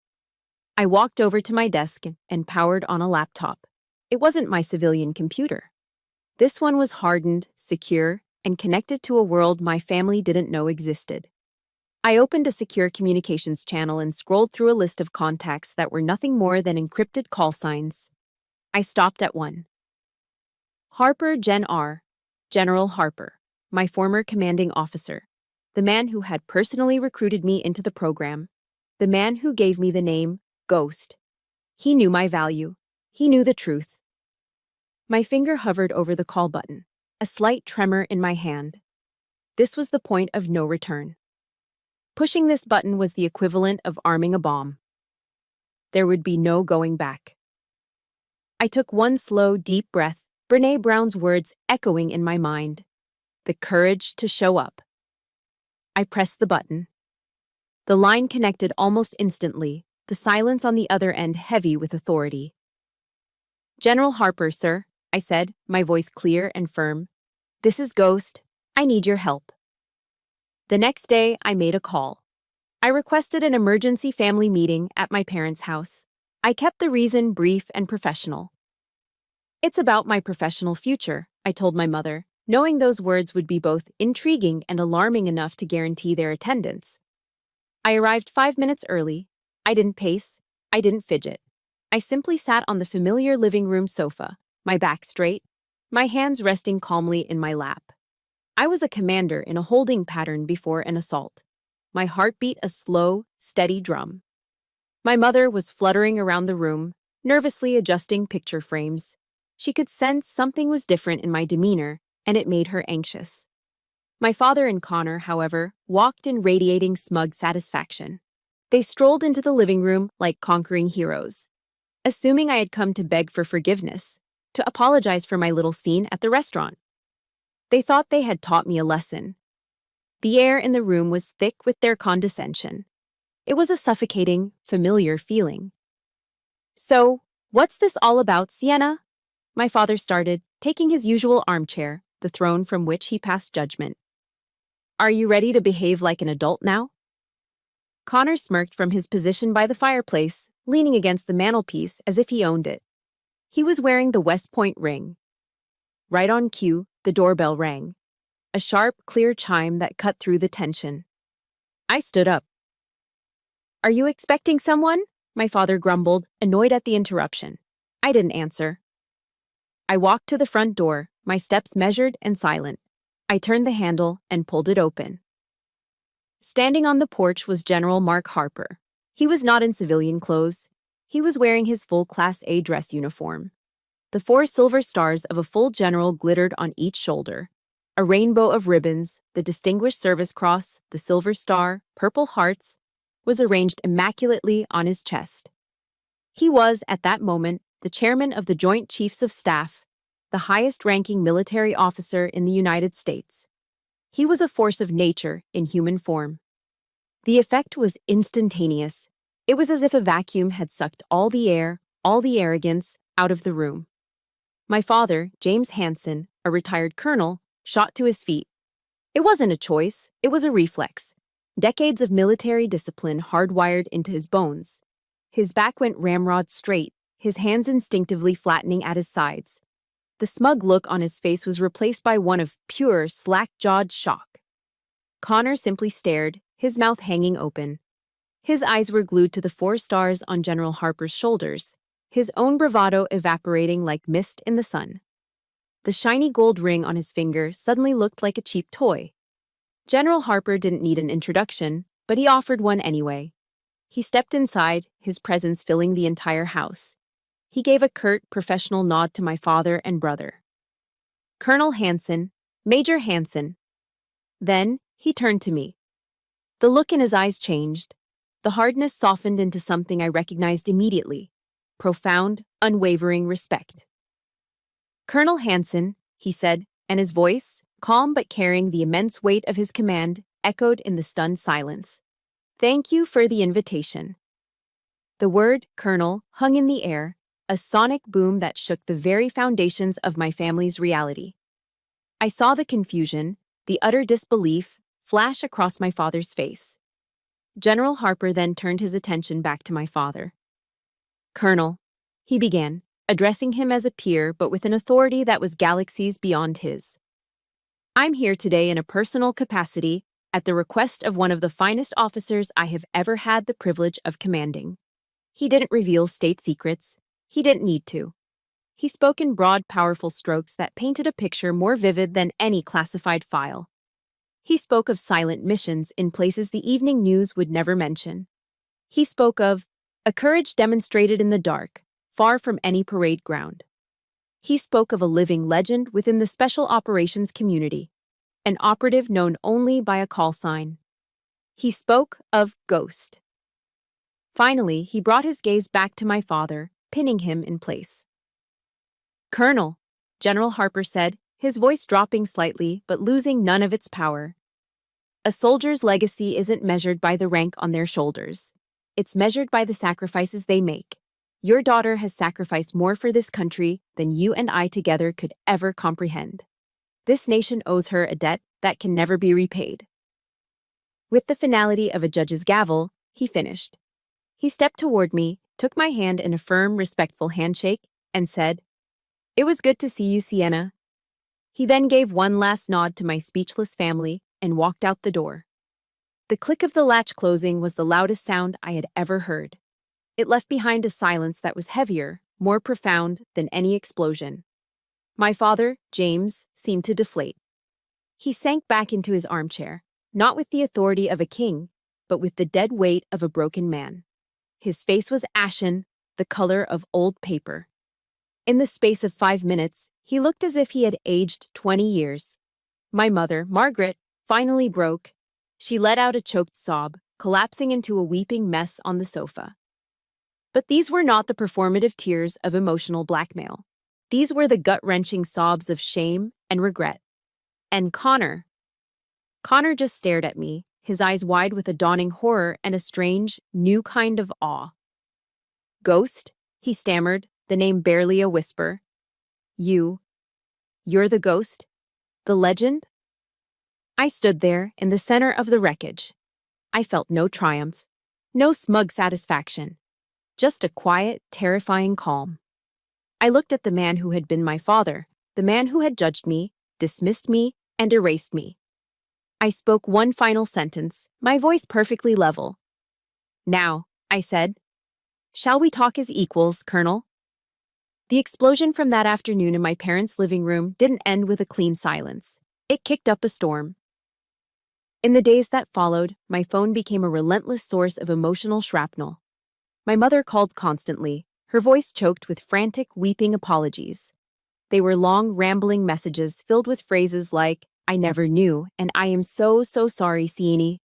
I walked over to my desk and powered on a laptop. It wasn't my civilian computer. This one was hardened, secure, and connected to a world my family didn't know existed. I opened a secure communications channel and scrolled through a list of contacts that were nothing more than encrypted call signs. I stopped at one. Harper Gen R. General Harper, my former commanding officer. The man who had personally recruited me into the program. The man who gave me the name Ghost. He knew my value. He knew the truth. My finger hovered over the call button, a slight tremor in my hand. This was the point of no return. Pushing this button was the equivalent of arming a bomb. There would be no going back. I took one slow, deep breath, Brené Brown's words echoing in my mind. The courage to show up. I pressed the button. The line connected almost instantly, the silence on the other end heavy with authority. General Harper, sir, I said, my voice clear and firm. This is Ghost. I need your help. The next day, I made a call. I requested an emergency family meeting at my parents' house. I kept the reason brief and professional. It's about my professional future, I told my mother, knowing those words would be both intriguing and alarming enough to guarantee their attendance. I arrived 5 minutes early. I didn't pace. I didn't fidget. I simply sat on the familiar living room sofa, my back straight, my hands resting calmly in my lap. I was a commander in a holding pattern before an assault. My heart beat a slow, steady drum. My mother was fluttering around the room, nervously adjusting picture frames. She could sense something was different in my demeanor, and it made her anxious. My father and Connor, however, walked in radiating smug satisfaction. They strolled into the living room like conquering heroes, assuming I had come to beg for forgiveness, to apologize for my little scene at the restaurant. They thought they had taught me a lesson. The air in the room was thick with their condescension. It was a suffocating, familiar feeling. So, what's this all about, Sienna? My father started, taking his usual armchair, the throne from which he passed judgment. Are you ready to behave like an adult now? Connor smirked from his position by the fireplace, leaning against the mantelpiece as if he owned it. He was wearing the West Point ring. Right on cue, the doorbell rang. A sharp, clear chime that cut through the tension. I stood up. Are you expecting someone? My father grumbled, annoyed at the interruption. I didn't answer. I walked to the front door, my steps measured and silent. I turned the handle and pulled it open. Standing on the porch was General Mark Harper. He was not in civilian clothes. He was wearing his full Class A dress uniform. The 4 silver stars of a full general glittered on each shoulder. A rainbow of ribbons, the Distinguished Service Cross, the Silver Star, Purple Hearts, was arranged immaculately on his chest. He was, at that moment, the chairman of the Joint Chiefs of Staff, the highest-ranking military officer in the United States. He was a force of nature in human form. The effect was instantaneous. It was as if a vacuum had sucked all the air, all the arrogance, out of the room. My father, James Hansen, a retired colonel, shot to his feet. It wasn't a choice, it was a reflex. Decades of military discipline hardwired into his bones. His back went ramrod straight, his hands instinctively flattening at his sides. The smug look on his face was replaced by one of pure, slack-jawed shock. Connor simply stared, his mouth hanging open. His eyes were glued to the 4 stars on General Harper's shoulders, his own bravado evaporating like mist in the sun. The shiny gold ring on his finger suddenly looked like a cheap toy. General Harper didn't need an introduction, but he offered one anyway. He stepped inside, his presence filling the entire house. He gave a curt, professional nod to my father and brother. Colonel Hansen, Major Hansen. Then, he turned to me. The look in his eyes changed. The hardness softened into something I recognized immediately. Profound, unwavering respect. Colonel Hansen, he said, and his voice, calm but carrying the immense weight of his command, echoed in the stunned silence. Thank you for the invitation. The word colonel hung in the air, a sonic boom that shook the very foundations of my family's reality. I saw the confusion, the utter disbelief, flash across my father's face. General Harper then turned his attention back to my father. "Colonel," he began, addressing him as a peer but with an authority that was galaxies beyond his. "I'm here today in a personal capacity, at the request of one of the finest officers I have ever had the privilege of commanding." He didn't reveal state secrets. He didn't need to. He spoke in broad, powerful strokes that painted a picture more vivid than any classified file. He spoke of silent missions in places the evening news would never mention. He spoke of a courage demonstrated in the dark, far from any parade ground. He spoke of a living legend within the special operations community, an operative known only by a call sign. He spoke of Ghost. Finally, he brought his gaze back to my father, pinning him in place. "Colonel," General Harper said, his voice dropping slightly but losing none of its power. "A soldier's legacy isn't measured by the rank on their shoulders. It's measured by the sacrifices they make. Your daughter has sacrificed more for this country than you and I together could ever comprehend. This nation owes her a debt that can never be repaid." With the finality of a judge's gavel, he finished. He stepped toward me, took my hand in a firm, respectful handshake, and said, "It was good to see you, Sienna." He then gave one last nod to my speechless family and walked out the door. The click of the latch closing was the loudest sound I had ever heard. It left behind a silence that was heavier, more profound than any explosion. My father, James, seemed to deflate. He sank back into his armchair, not with the authority of a king, but with the dead weight of a broken man. His face was ashen, the color of old paper. In the space of 5 minutes, he looked as if he had aged 20 years. My mother, Margaret, finally broke. She let out a choked sob, collapsing into a weeping mess on the sofa. But these were not the performative tears of emotional blackmail. These were the gut-wrenching sobs of shame and regret. And Connor just stared at me, his eyes wide with a dawning horror and a strange, new kind of awe. "Ghost?" he stammered, the name barely a whisper. You're the ghost? The legend?" I stood there, in the center of the wreckage. I felt no triumph, no smug satisfaction, just a quiet, terrifying calm. I looked at the man who had been my father, the man who had judged me, dismissed me, and erased me. I spoke one final sentence, my voice perfectly level. "Now," I said, "shall we talk as equals, Colonel?" The explosion from that afternoon in my parents' living room didn't end with a clean silence. It kicked up a storm. In the days that followed, my phone became a relentless source of emotional shrapnel. My mother called constantly, her voice choked with frantic, weeping apologies. They were long, rambling messages filled with phrases like, "I never knew," and "I am so, so sorry, Sienna."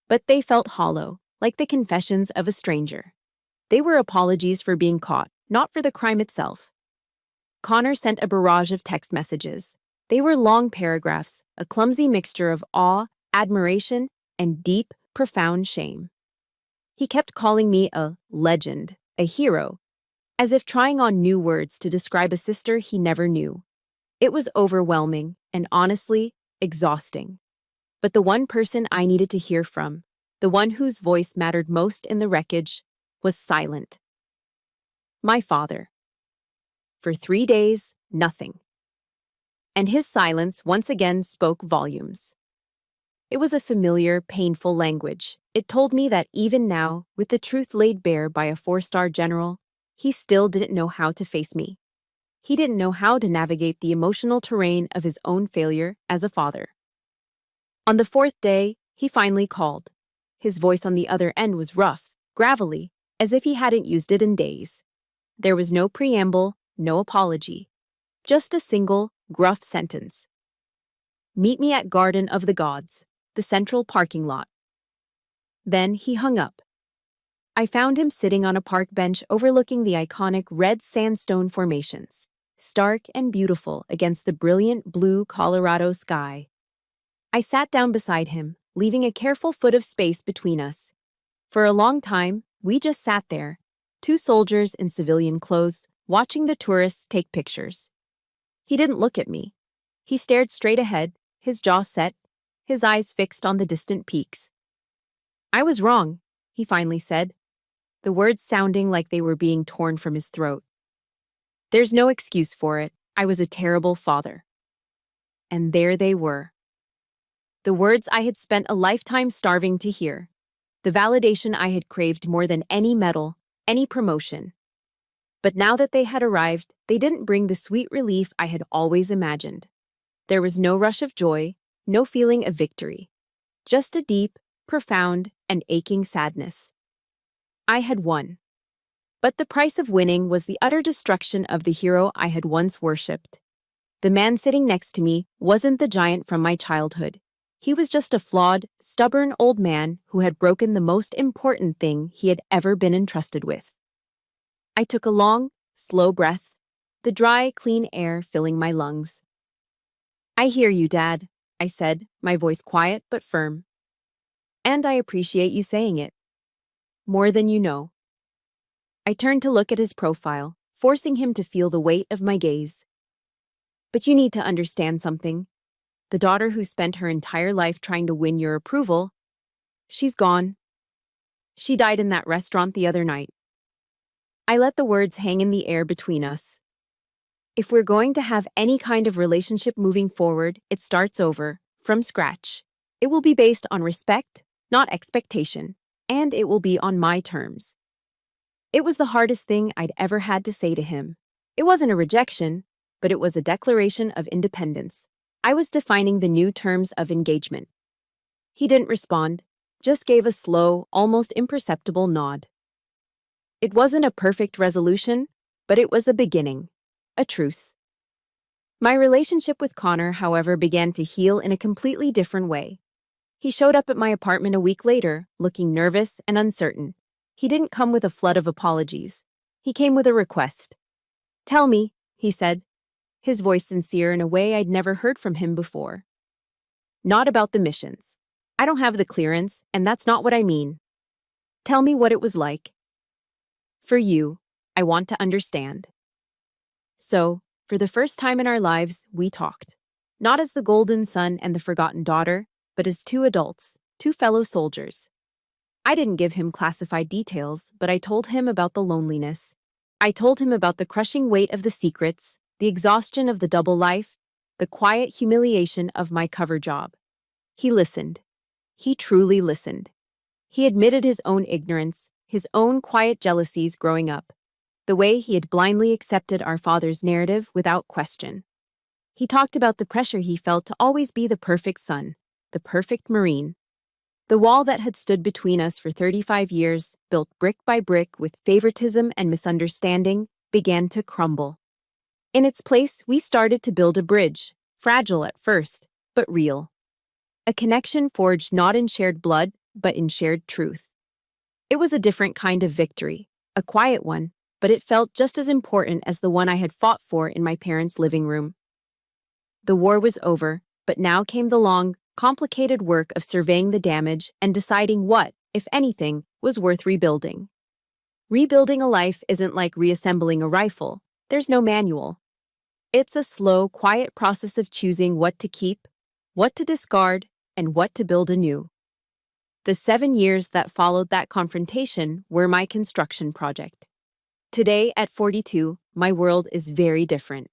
But they felt hollow, like the confessions of a stranger. They were apologies for being caught, not for the crime itself. Connor sent a barrage of text messages. They were long paragraphs, a clumsy mixture of awe, admiration, and deep, profound shame. He kept calling me a legend, a hero, as if trying on new words to describe a sister he never knew. It was overwhelming and honestly, exhausting. But the one person I needed to hear from, the one whose voice mattered most in the wreckage, was silent. My father. For 3 days, nothing. And his silence once again spoke volumes. It was a familiar, painful language. It told me that even now, with the truth laid bare by a 4-star general, he still didn't know how to face me. He didn't know how to navigate the emotional terrain of his own failure as a father. On the 4th day, he finally called. His voice on the other end was rough, gravelly, as if he hadn't used it in days. There was no preamble, no apology. Just a single, gruff sentence. "Meet me at Garden of the Gods, the central parking lot." Then he hung up. I found him sitting on a park bench overlooking the iconic red sandstone formations, stark and beautiful against the brilliant blue Colorado sky. I sat down beside him, leaving a careful foot of space between us. For a long time, we just sat there, two soldiers in civilian clothes watching the tourists take pictures. He didn't look at me. He stared straight ahead, his jaw set, his eyes fixed on the distant peaks. "I was wrong," he finally said, the words sounding like they were being torn from his throat. "There's no excuse for it. I was a terrible father." And there they were. The words I had spent a lifetime starving to hear. The validation I had craved more than any medal, any promotion. But now that they had arrived, they didn't bring the sweet relief I had always imagined. There was no rush of joy, no feeling of victory. Just a deep, profound, and aching sadness. I had won. But the price of winning was the utter destruction of the hero I had once worshipped. The man sitting next to me wasn't the giant from my childhood. He was just a flawed, stubborn old man who had broken the most important thing he had ever been entrusted with. I took a long, slow breath, the dry, clean air filling my lungs. "I hear you, Dad," I said, my voice quiet but firm. "And I appreciate you saying it. More than you know." I turned to look at his profile, forcing him to feel the weight of my gaze. "But you need to understand something. The daughter who spent her entire life trying to win your approval, she's gone. She died in that restaurant the other night." I let the words hang in the air between us. If we're going to have any kind of relationship moving forward, it starts over, from scratch. It will be based on respect, not expectation, and it will be on my terms. It was the hardest thing I'd ever had to say to him. It wasn't a rejection, but it was a declaration of independence. I was defining the new terms of engagement. He didn't respond, just gave a slow, almost imperceptible nod. It wasn't a perfect resolution, but it was a beginning, a truce. My relationship with Connor, however, began to heal in a completely different way. He showed up at my apartment a week later, looking nervous and uncertain. He didn't come with a flood of apologies. He came with a request. "Tell me," he said, his voice sincere in a way I'd never heard from him before. "Not about the missions. I don't have the clearance, and that's not what I mean. Tell me what it was like. For you, I want to understand." So, for the first time in our lives, we talked. Not as the golden son and the forgotten daughter, but as two adults, two fellow soldiers. I didn't give him classified details, but I told him about the loneliness. I told him about the crushing weight of the secrets, the exhaustion of the double life, the quiet humiliation of my cover job. He listened. He truly listened. He admitted his own ignorance, his own quiet jealousies growing up, the way he had blindly accepted our father's narrative without question. He talked about the pressure he felt to always be the perfect son, the perfect Marine. The wall that had stood between us for 35 years, built brick by brick with favoritism and misunderstanding, began to crumble. In its place, we started to build a bridge, fragile at first, but real. A connection forged not in shared blood, but in shared truth. It was a different kind of victory, a quiet one, but it felt just as important as the one I had fought for in my parents' living room. The war was over, but now came the long, complicated work of surveying the damage and deciding what, if anything, was worth rebuilding. Rebuilding a life isn't like reassembling a rifle. There's no manual. It's a slow, quiet process of choosing what to keep, what to discard, and what to build anew. The 7 years that followed that confrontation were my construction project. Today, at 42, my world is very different.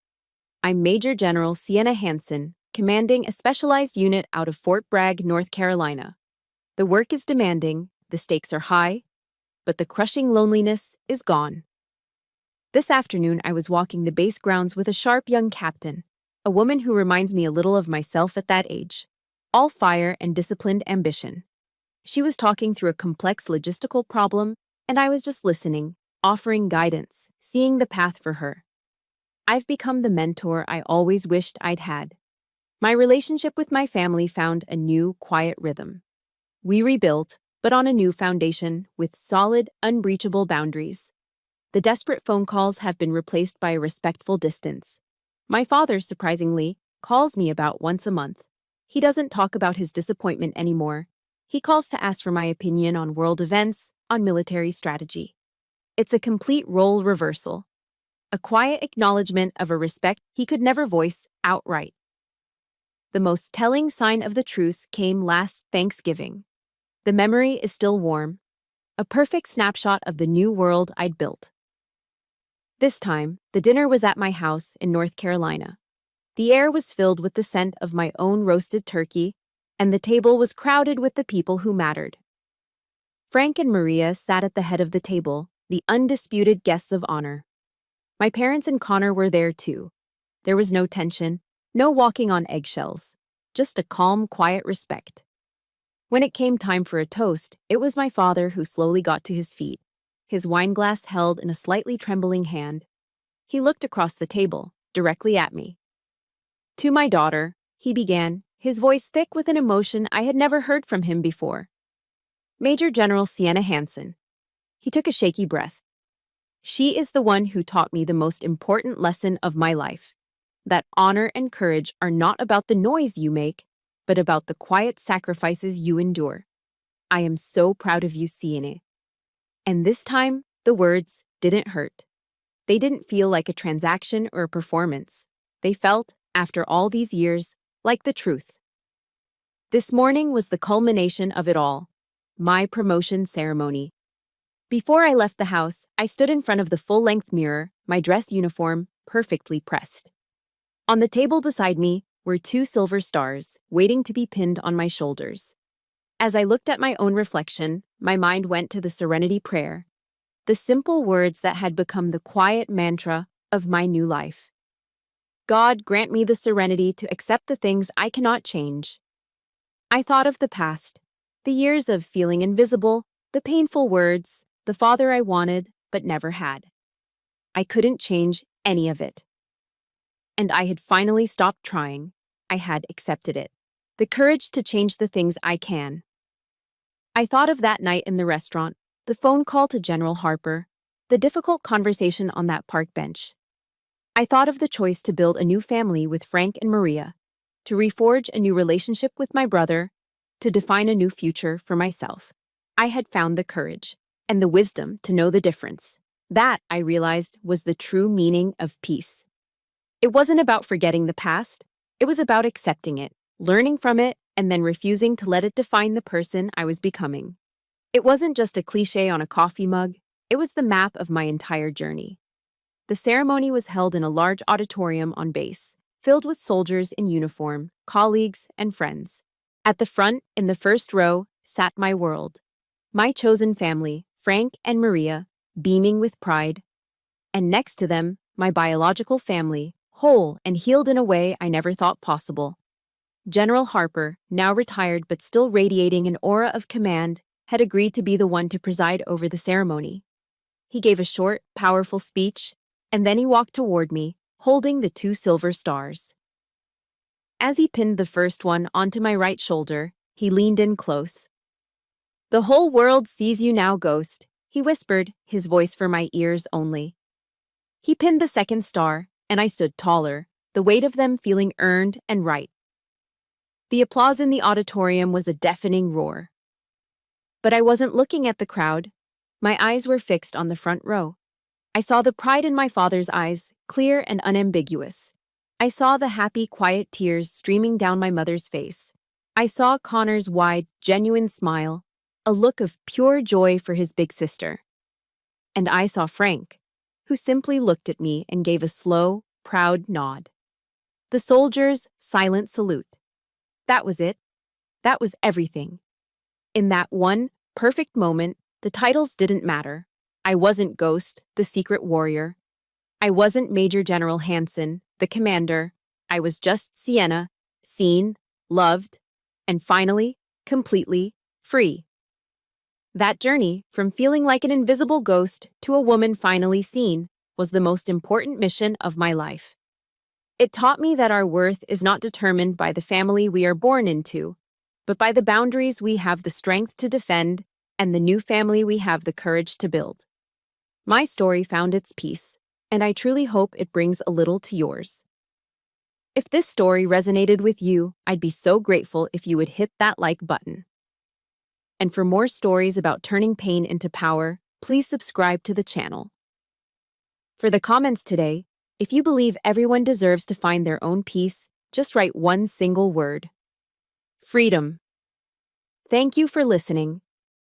I'm Major General Sienna Hansen, commanding a specialized unit out of Fort Bragg, North Carolina. The work is demanding, the stakes are high, but the crushing loneliness is gone. This afternoon, I was walking the base grounds with a sharp young captain, a woman who reminds me a little of myself at that age, all fire and disciplined ambition. She was talking through a complex logistical problem, and I was just listening, offering guidance, seeing the path for her. I've become the mentor I always wished I'd had. My relationship with my family found a new, quiet rhythm. We rebuilt, but on a new foundation, with solid, unbreachable boundaries. The desperate phone calls have been replaced by a respectful distance. My father, surprisingly, calls me about once a month. He doesn't talk about his disappointment anymore. He calls to ask for my opinion on world events, on military strategy. It's a complete role reversal, a quiet acknowledgement of a respect he could never voice outright. The most telling sign of the truce came last Thanksgiving. The memory is still warm, a perfect snapshot of the new world I'd built. This time, the dinner was at my house in North Carolina. The air was filled with the scent of my own roasted turkey, and the table was crowded with the people who mattered. Frank and Maria sat at the head of the table, the undisputed guests of honor. My parents and Connor were there too. There was no tension, no walking on eggshells, just a calm, quiet respect. When it came time for a toast, it was my father who slowly got to his feet, his wineglass held in a slightly trembling hand. He looked across the table, directly at me. "To my daughter," he began, his voice thick with an emotion I had never heard from him before. "Major General Sienna Hansen." He took a shaky breath. "She is the one who taught me the most important lesson of my life, that honor and courage are not about the noise you make, but about the quiet sacrifices you endure. I am so proud of you, Sienna." And this time, the words didn't hurt. They didn't feel like a transaction or a performance. They felt, after all these years, like the truth. This morning was the culmination of it all, my promotion ceremony. Before I left the house, I stood in front of the full-length mirror, my dress uniform perfectly pressed. On the table beside me were 2 silver stars, waiting to be pinned on my shoulders. As I looked at my own reflection, my mind went to the Serenity Prayer, the simple words that had become the quiet mantra of my new life. God, grant me the serenity to accept the things I cannot change. I thought of the past, the years of feeling invisible, the painful words, the father I wanted but never had. I couldn't change any of it. And I had finally stopped trying. I had accepted it. The courage to change the things I can. I thought of that night in the restaurant, the phone call to General Harper, the difficult conversation on that park bench. I thought of the choice to build a new family with Frank and Maria, to reforge a new relationship with my brother, to define a new future for myself. I had found the courage and the wisdom to know the difference. That, I realized, was the true meaning of peace. It wasn't about forgetting the past. It was about accepting it, learning from it, and then refusing to let it define the person I was becoming. It wasn't just a cliche on a coffee mug. It was the map of my entire journey. The ceremony was held in a large auditorium on base, filled with soldiers in uniform, colleagues, and friends. At the front, in the first row, sat my world. My chosen family, Frank and Maria, beaming with pride. And next to them, my biological family, whole and healed in a way I never thought possible. General Harper, now retired but still radiating an aura of command, had agreed to be the one to preside over the ceremony. He gave a short, powerful speech, and then he walked toward me, holding the 2 silver stars. As he pinned the first one onto my right shoulder, he leaned in close. "The whole world sees you now, Ghost," he whispered, his voice for my ears only. He pinned the second star, and I stood taller, the weight of them feeling earned and right. The applause in the auditorium was a deafening roar. But I wasn't looking at the crowd. My eyes were fixed on the front row. I saw the pride in my father's eyes, clear and unambiguous. I saw the happy, quiet tears streaming down my mother's face. I saw Connor's wide, genuine smile, a look of pure joy for his big sister. And I saw Frank, who simply looked at me and gave a slow, proud nod. The soldier's silent salute. That was it. That was everything. In that one perfect moment, the titles didn't matter. I wasn't Ghost, the secret warrior. I wasn't Major General Hansen, the commander. I was just Sienna, seen, loved, and finally, completely free. That journey, from feeling like an invisible ghost to a woman finally seen, was the most important mission of my life. It taught me that our worth is not determined by the family we are born into, but by the boundaries we have the strength to defend and the new family we have the courage to build. My story found its peace, and I truly hope it brings a little to yours. If this story resonated with you, I'd be so grateful if you would hit that like button. And for more stories about turning pain into power, please subscribe to the channel. For the comments today, if you believe everyone deserves to find their own peace, just write one single word: freedom. Thank you for listening,